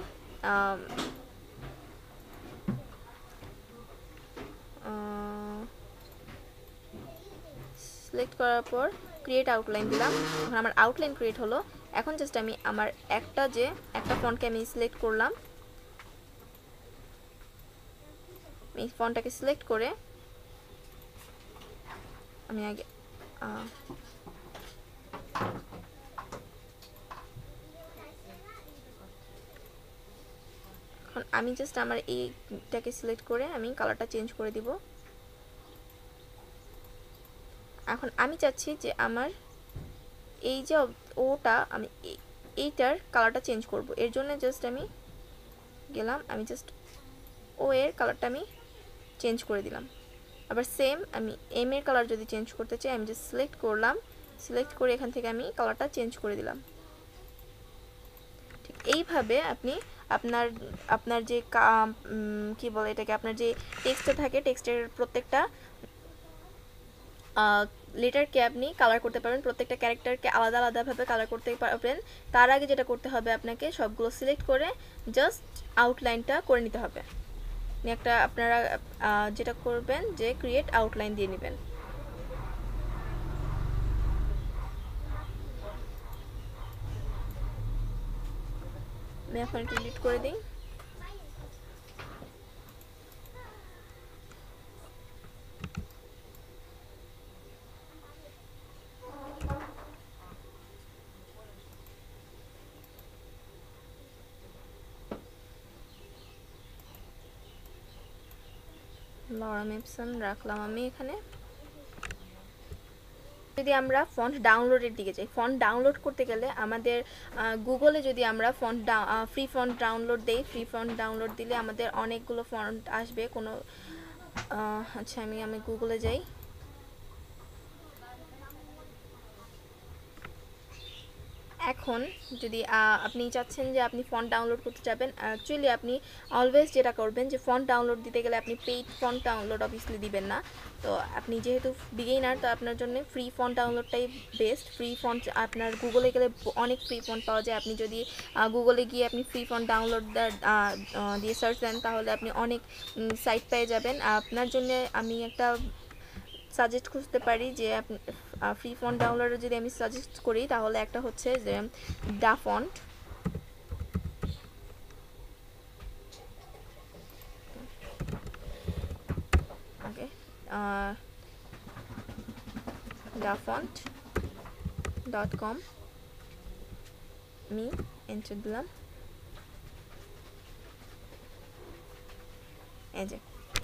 সিলেক্ট করার পর ক্রিয়েট আউটলাইন দিলাম। এখন আমার আউটলাইন ক্রিয়েট হলো। এখন জাস্ট আমি আমার একটা ফন্টকে আমি সিলেক্ট করলাম, এই ফন্টটাকে সিলেক্ট করে আমি আগে এখন আমি জাস্ট আমার এইটাকে সিলেক্ট করে আমি কালারটা চেঞ্জ করে দিব। এখন আমি চাচ্ছি যে আমার এই যে ওটা আমি এইটার কালারটা চেঞ্জ করব। এর জন্য জাস্ট আমি গেলাম, আমি জাস্ট এর কালারটা আমি চেঞ্জ করে দিলাম। আবার সেম আমি এম এর কালার যদি চেঞ্জ করতে চাই আমি জাস্ট সিলেক্ট করলাম, সিলেক্ট করে এখান থেকে আমি কালারটা চেঞ্জ করে দিলাম। ঠিক এইভাবে আপনি আপনার আপনার যে কি বলে এটাকে, আপনার যে টেক্সটটা থাকে টেক্সটের প্রত্যেকটা লেটারকে আপনি কালার করতে পারবেন, প্রত্যেকটা ক্যারেক্টারকে আলাদা আলাদাভাবে কালার করতে পারবেন। তার আগে যেটা করতে হবে আপনাকে সবগুলো সিলেক্ট করে জাস্ট আউটলাইনটা করে নিতে হবে। একটা আপনারা যেটা করবেন যে ক্রিয়েট আউটলাইন দিয়ে নেবেন। আমি এখন এটা ডিলিট করে দিই। লরা মেপসন রাখলাম আমি এখানে। যদি আমরা ফন্ট ডাউনলোডের দিকে যাই, ফন্ট ডাউনলোড করতে গেলে আমাদের গুগলে যদি আমরা ফ্রি ফন্ট ডাউনলোড দেই, ফ্রি ফন্ট ডাউনলোড দিলে আমাদের অনেকগুলো ফন্ট আসবে। কোনো আচ্ছা আমি গুগলে যাই। এখন যদি আপনি চাচ্ছেন যে আপনি ফন্ট ডাউনলোড করতে যাবেন, অ্যাকচুয়ালি আপনি অলওয়েজ যেটা করবেন যে ফন্ট ডাউনলোড দিতে গেলে আপনি পেইড ফন্ট ডাউনলোড অবভিয়াসলি দিবেন না। তো আপনি যেহেতু বিগিনার, তো আপনার জন্য ফ্রি ফন্ট ডাউনলোডটাই বেস্ট। ফ্রি ফন্ট আপনার গুগলে গেলে অনেক ফ্রি ফন্ট পাওয়া যায়। আপনি যদি গুগলে গিয়ে আপনি ফ্রি ফন্ট ডাউনলোড দিয়ে সার্চ দেন তাহলে আপনি অনেক সাইট পেয়ে যাবেন। আপনার জন্য আমি একটা সাজেস্ট করতে পারি যে আপনি ফ্রি ফন্ট ডাউনলোডে যদি আমি সাজেস্ট করি তাহলে একটা হচ্ছে যে দা ফন্ট। ওকে, dafont.com আমি এন্টার দিলাম। এই যে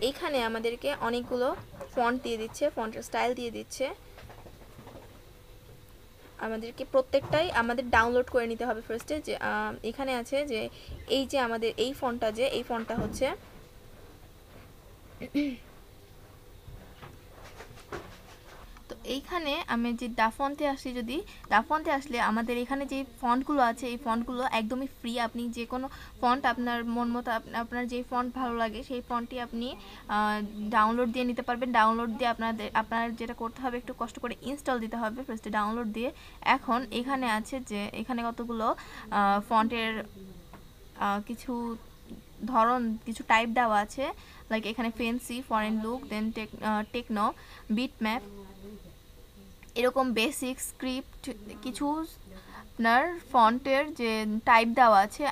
এইখানে আমাদেরকে অনেকগুলো ফন্ট দিয়ে দিচ্ছে, ফন্টের স্টাইল দিয়ে দিচ্ছে। আমাদেরকে প্রত্যেকটাই আমাদের ডাউনলোড করে নিতে হবে ফার্স্টে। যে এখানে আছে যে এই যে আমাদের এই ফন্টটা, যে এই ফন্টটা হচ্ছে তো এইখানে আমি যে ডাফন্টে আসি, যদি ডাফন্টে আসলে আমাদের এখানে যে ফন্টগুলো আছে এই ফন্টগুলো একদমই ফ্রি। আপনি যে কোনো ফন্ট আপনার মন মতো আপনার যে ফন্ট ভালো লাগে সেই ফন্টটি আপনি ডাউনলোড দিয়ে নিতে পারবেন। ডাউনলোড দিয়ে আপনার যেটা করতে হবে একটু কষ্ট করে ইনস্টল দিতে হবে ফার্স্টে ডাউনলোড দিয়ে। এখন এখানে আছে যে এখানে কতগুলো ফন্টের কিছু ধরন, কিছু টাইপ দেওয়া আছে। লাইক এখানে ফেন্সি, ফরেন লুক, দেন টেকনো, বিটম্যাপ, এরকম বেসিক স্ক্রিপ্ট কিছু আপনার ফন্টের যে টাইপ দেওয়া আছে।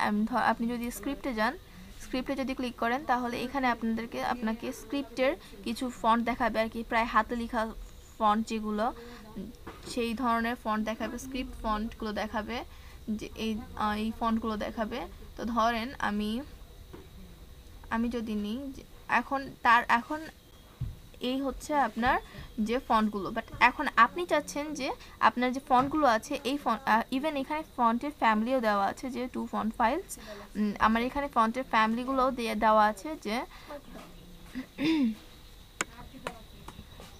আপনি যদি স্ক্রিপ্টে যান, স্ক্রিপ্টে যদি ক্লিক করেন তাহলে এখানে আপনাকে স্ক্রিপ্টের কিছু ফন্ট দেখাবে আর কি, প্রায় হাতে লেখা ফন্ট যেগুলো, সেই ধরনের ফন্ট দেখাবে, স্ক্রিপ্ট ফন্টগুলো দেখাবে, যে এই ফন্টগুলো দেখাবে। তো ধরেন আমি যদি নিই এখন এই হচ্ছে আপনার যে ফন্টগুলো। বাট এখন আপনি চাচ্ছেন যে আপনার যে ফন্টগুলো আছে এই ইভেন এখানে ফন্টের ফ্যামিলিও দেওয়া আছে, যে 2 ফন্ট ফাইলস। আমার এখানে ফন্টের ফ্যামিলিগুলোও দেওয়া আছে, যে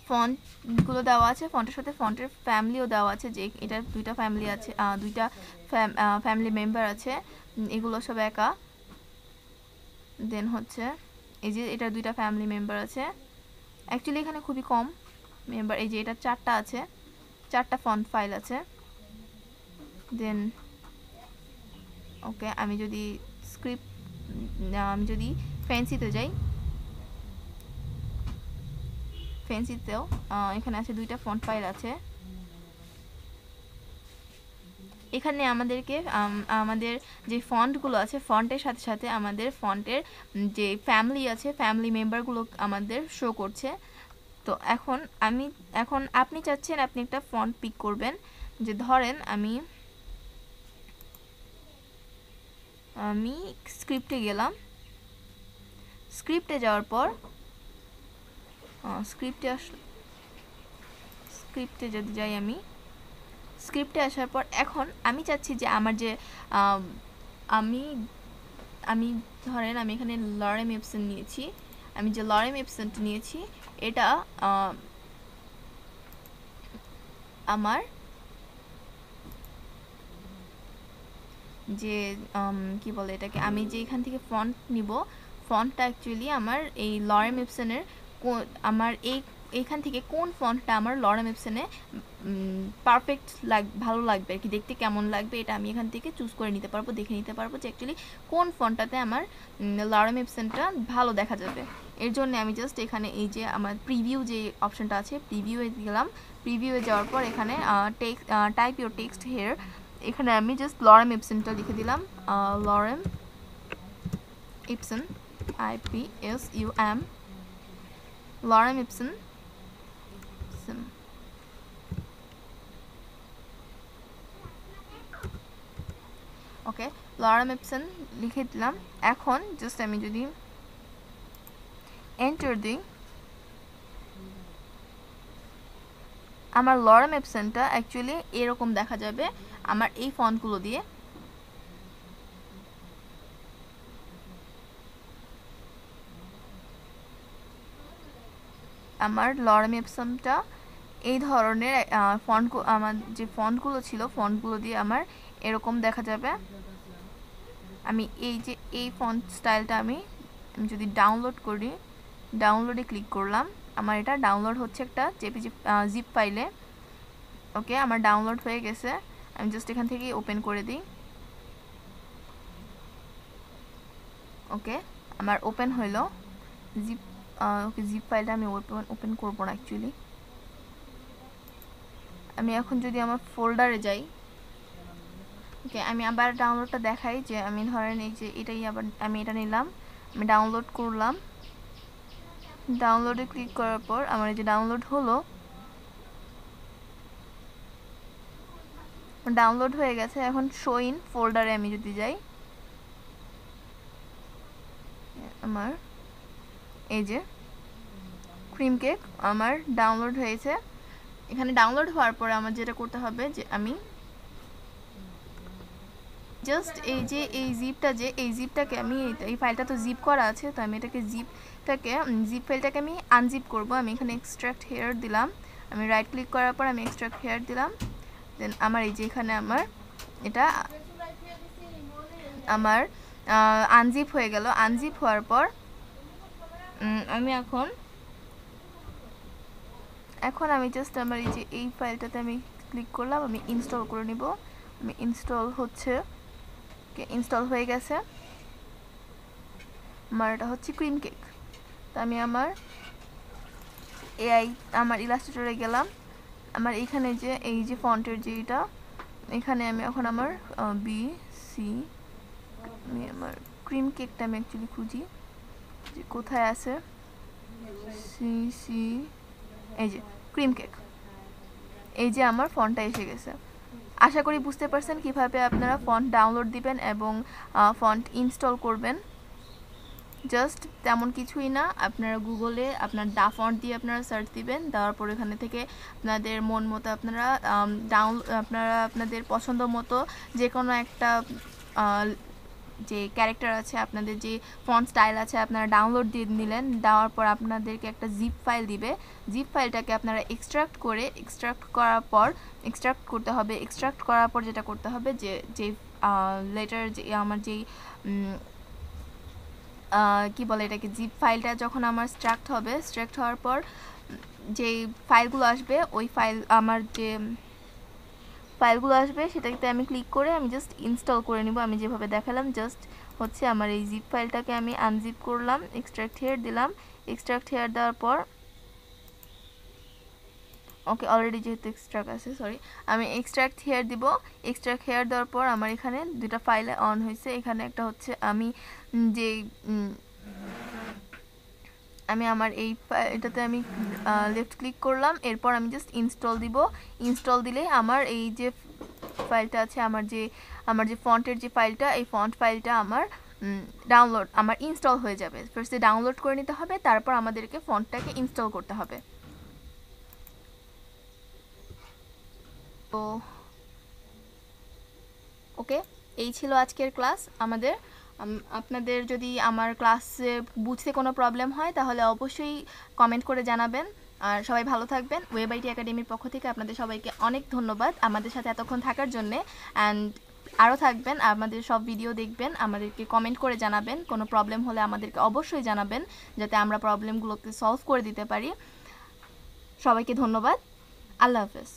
ফন্টগুলো দেওয়া আছে, ফন্টের সাথে ফন্টের ফ্যামিলিও দেওয়া আছে, যে এটার দুইটা ফ্যামিলি আছে, দুইটা ফ্যামিলি মেম্বার আছে, এগুলো সব একা। দেন হচ্ছে এই যে এটা দুইটা ফ্যামিলি মেম্বার আছে। অ্যাকচুয়ালি এখানে খুবই কম মেম্বার, এই যে এটা 4টা আছে, 4টা ফন্ট ফাইল আছে। দেন ওকে, আমি যদি ফ্যান্সিতে যাই, ফ্যান্সিতেও এখানে আছে 2টা ফন্ট ফাইল আছে। এখানে আমাদেরকে আমাদের যে ফন্টগুলো আছে ফন্টের সাথে সাথে আমাদের ফন্টের যে ফ্যামিলি আছে ফ্যামিলি মেম্বারগুলো আমাদের শো করছে। তো এখন আপনি চাচ্ছেন আপনি একটা ফন্ট পিক করবেন, যে ধরেন আমি স্ক্রিপ্টে গেলাম। স্ক্রিপ্টে যাওয়ার পর স্ক্রিপ্টে যদি যাই, আমি স্ক্রিপ্টে আসার পর এখন আমি চাচ্ছি যে আমার যে আমি ধরেন আমি এখানে লরেম এপসন নিয়েছি, আমি যে লরেম ইপসনটা নিয়েছি এটা আমার যে কি বলে এটাকে, আমি যে এখান থেকে ফন্ট নিব, ফন্টটা অ্যাকচুয়ালি আমার এই লরেম ইপসনের আমার এইখান থেকে কোন ফন্টটা আমার লরেম ইপসনে পারফেক্ট ভালো লাগবে আর কি, দেখতে কেমন লাগবে, এটা আমি এখান থেকে চুজ করে নিতে পারবো, দেখে নিতে পারবো যে অ্যাকচুয়ালি কোন ফন্টটাতে আমার লরেম ইপসনটা ভালো দেখা যাবে। এর জন্য আমি জাস্ট এখানে এই যে আমার প্রিভিউ যে অপশনটা আছে, প্রিভিউয়ে গেলাম। প্রিভিউয়ে যাওয়ার পর এখানে টাইপ ইউর টেক্সট হিয়ার, এখানে আমি জাস্ট লরেম ইপসনটা লিখে দিলাম, lorem ipsum, IPSUM, lorem ipsum. Okay, lorem ipsum লিখে দিলাম। এখন জাস্ট আমি যদি এন্টার দিই, আমার লরেম ইপসনটা অ্যাকচুয়ালি এরকম দেখা যাবে আমার এই ফন্টগুলো দিয়ে। আমার লরেম ইপসনটা এই ধরনের আমার যে ফন্টগুলো ছিল, ফন্টগুলো দিয়ে আমার এরকম দেখা যাবে। আমি এই যে এই ফন্ট স্টাইলটা আমি যদি ডাউনলোড করি, ডাউনলোডে ক্লিক করলাম, আমার এটা ডাউনলোড হচ্ছে একটা জেপিজি জিপ ফাইলে। ওকে, আমার ডাউনলোড হয়ে গেছে, আমি জাস্ট এখান থেকে ওপেন করে দিই। ওকে, আমার ওপেন হইলো জিপ। ওকে, জিপ ফাইলটা আমি ওপেন করবো না অ্যাকচুয়ালি। আমি এখন যদি আমার ফোল্ডারে যাই, ওকে, আমি আবার ডাউনলোডটা দেখাই যে আমি ধরেন এই যে এটাই আবার আমি এটা নিলাম, আমি ডাউনলোড করলাম। ডাউনলোডে ক্লিক করার পর আমার এই যে ডাউনলোড হলো, ডাউনলোড হয়ে গেছে। এখন শো ইন ফোল্ডারে আমি যদি যাই, আমার এই যে ক্রিম কেক আমার ডাউনলোড হয়েছে। এখানে ডাউনলোড হওয়ার পরে আমার যেটা করতে হবে যে আমি জাস্ট এই যে এই জিপটাকে আমি এই ফাইলটা তো জিপ করা আছে, তো আমি এটাকে জিপ ফাইলটাকে আমি আনজিপ করব। আমি এখানে এক্সট্রাক্ট হেয়ার দিলাম, আমি রাইট ক্লিক করার পর আমি এক্সট্রাক্ট হেয়ার দিলাম। দেন আমার এই যে এখানে আমার এটা আমার আনজিপ হয়ে গেল। আনজিপ হওয়ার পর আমি এখন আমি জাস্ট আমার এই যে এই ফাইলটাতে আমি ক্লিক করলাম, আমি ইনস্টল করে নিব। আমি ইনস্টল হচ্ছে, ইনস্টল হয়ে গেছে। আমার এটা হচ্ছে ক্রিম কেক। তো আমি আমার আমার ইলাস্ট্রেটরে গেলাম, আমার এখানে যে এই যে ফন্টের যে এটা, এখানে আমি এখন আমার BC, আমি আমার ক্রিম কেকটা আমি অ্যাকচুয়ালি খুঁজি যে কোথায় আছে, CC, এই যে ক্রিম কেক, এই যে আমার ফন্টটা এসে গেছে। আশা করি বুঝতে পারছেন কিভাবে আপনারা ফন্ট ডাউনলোড দিবেন এবং ফন্ট ইনস্টল করবেন। জাস্ট তেমন কিছুই না, আপনারা গুগলে আপনার ফন্ট দিয়ে আপনারা সার্চ দিবেন, দেওয়ার পর এখানে থেকে আপনাদের মন মতো আপনারা আপনাদের পছন্দ মতো যে কোনো একটা যে ক্যারেক্টার আছে, আপনাদের যে ফন্ট স্টাইল আছে আপনারা ডাউনলোড দিয়ে নিলেন। দেওয়ার পর আপনাদেরকে একটা জিপ ফাইল দিবে, জিপ ফাইলটাকে আপনারা এক্সট্রাক্ট করার পর এক্সট্রাক্ট করতে হবে। এক্সট্রাক্ট করার পর যেটা করতে হবে যে লেটার যে আমার যেই কি বলে এটাকে, জিপ ফাইলটা যখন আমার স্ট্রাক্ট হওয়ার পর যে ফাইলগুলো আসবে, ওই আমার যে ফাইলগুলো আসবে সেটাতে আমি ক্লিক করে আমি জাস্ট ইনস্টল করে নিব। আমি যেভাবে দেখালাম জাস্ট হচ্ছে আমার এই জিপ ফাইলটাকে আমি আনজিপ করলাম, এক্সট্রাক্ট হেয়ার দিলাম। এক্সট্রাক্ট হেয়ার দেওয়ার পর ওকে, অলরেডি যেহেতু এক্সট্রাক্ট আছে, সরি, আমি এক্সট্রাক্ট হেয়ার দিব। এক্সট্রাক্ট হেয়ার দেওয়ার পর আমার এখানে দুটা ফাইলে অন হয়েছে। এখানে একটা হচ্ছে আমি যে আমার এটাতে আমি লেফট ক্লিক করলাম, এরপর আমি জাস্ট ইনস্টল দিব। ইনস্টল দিলে আমার এই যে ফাইলটা আছে, আমার যে ফন্টের যে ফাইলটা, এই ফন্ট ফাইলটা আমার আমার ইনস্টল হয়ে যাবে। ফার্স্টে ডাউনলোড করে নিতে হবে, তারপর আমাদেরকে ফন্টটাকে ইনস্টল করতে হবে। তো ওকে, এই ছিল আজকের ক্লাস আমাদের। আপনাদের যদি আমার ক্লাসে বুঝতে কোনো প্রবলেম হয় তাহলে অবশ্যই কমেন্ট করে জানাবেন। আর সবাই ভালো থাকবেন। ওয়েব আইটি একাডেমির পক্ষ থেকে আপনাদের সবাইকে অনেক ধন্যবাদ আমাদের সাথে এতক্ষণ থাকার জন্যে। অ্যান্ড আরও থাকবেন, আমাদের সব ভিডিও দেখবেন, আমাদেরকে কমেন্ট করে জানাবেন। কোনো প্রবলেম হলে আমাদেরকে অবশ্যই জানাবেন যাতে আমরা প্রবলেমগুলোকে সলভ করে দিতে পারি। সবাইকে ধন্যবাদ। আল্লাহ হাফেজ।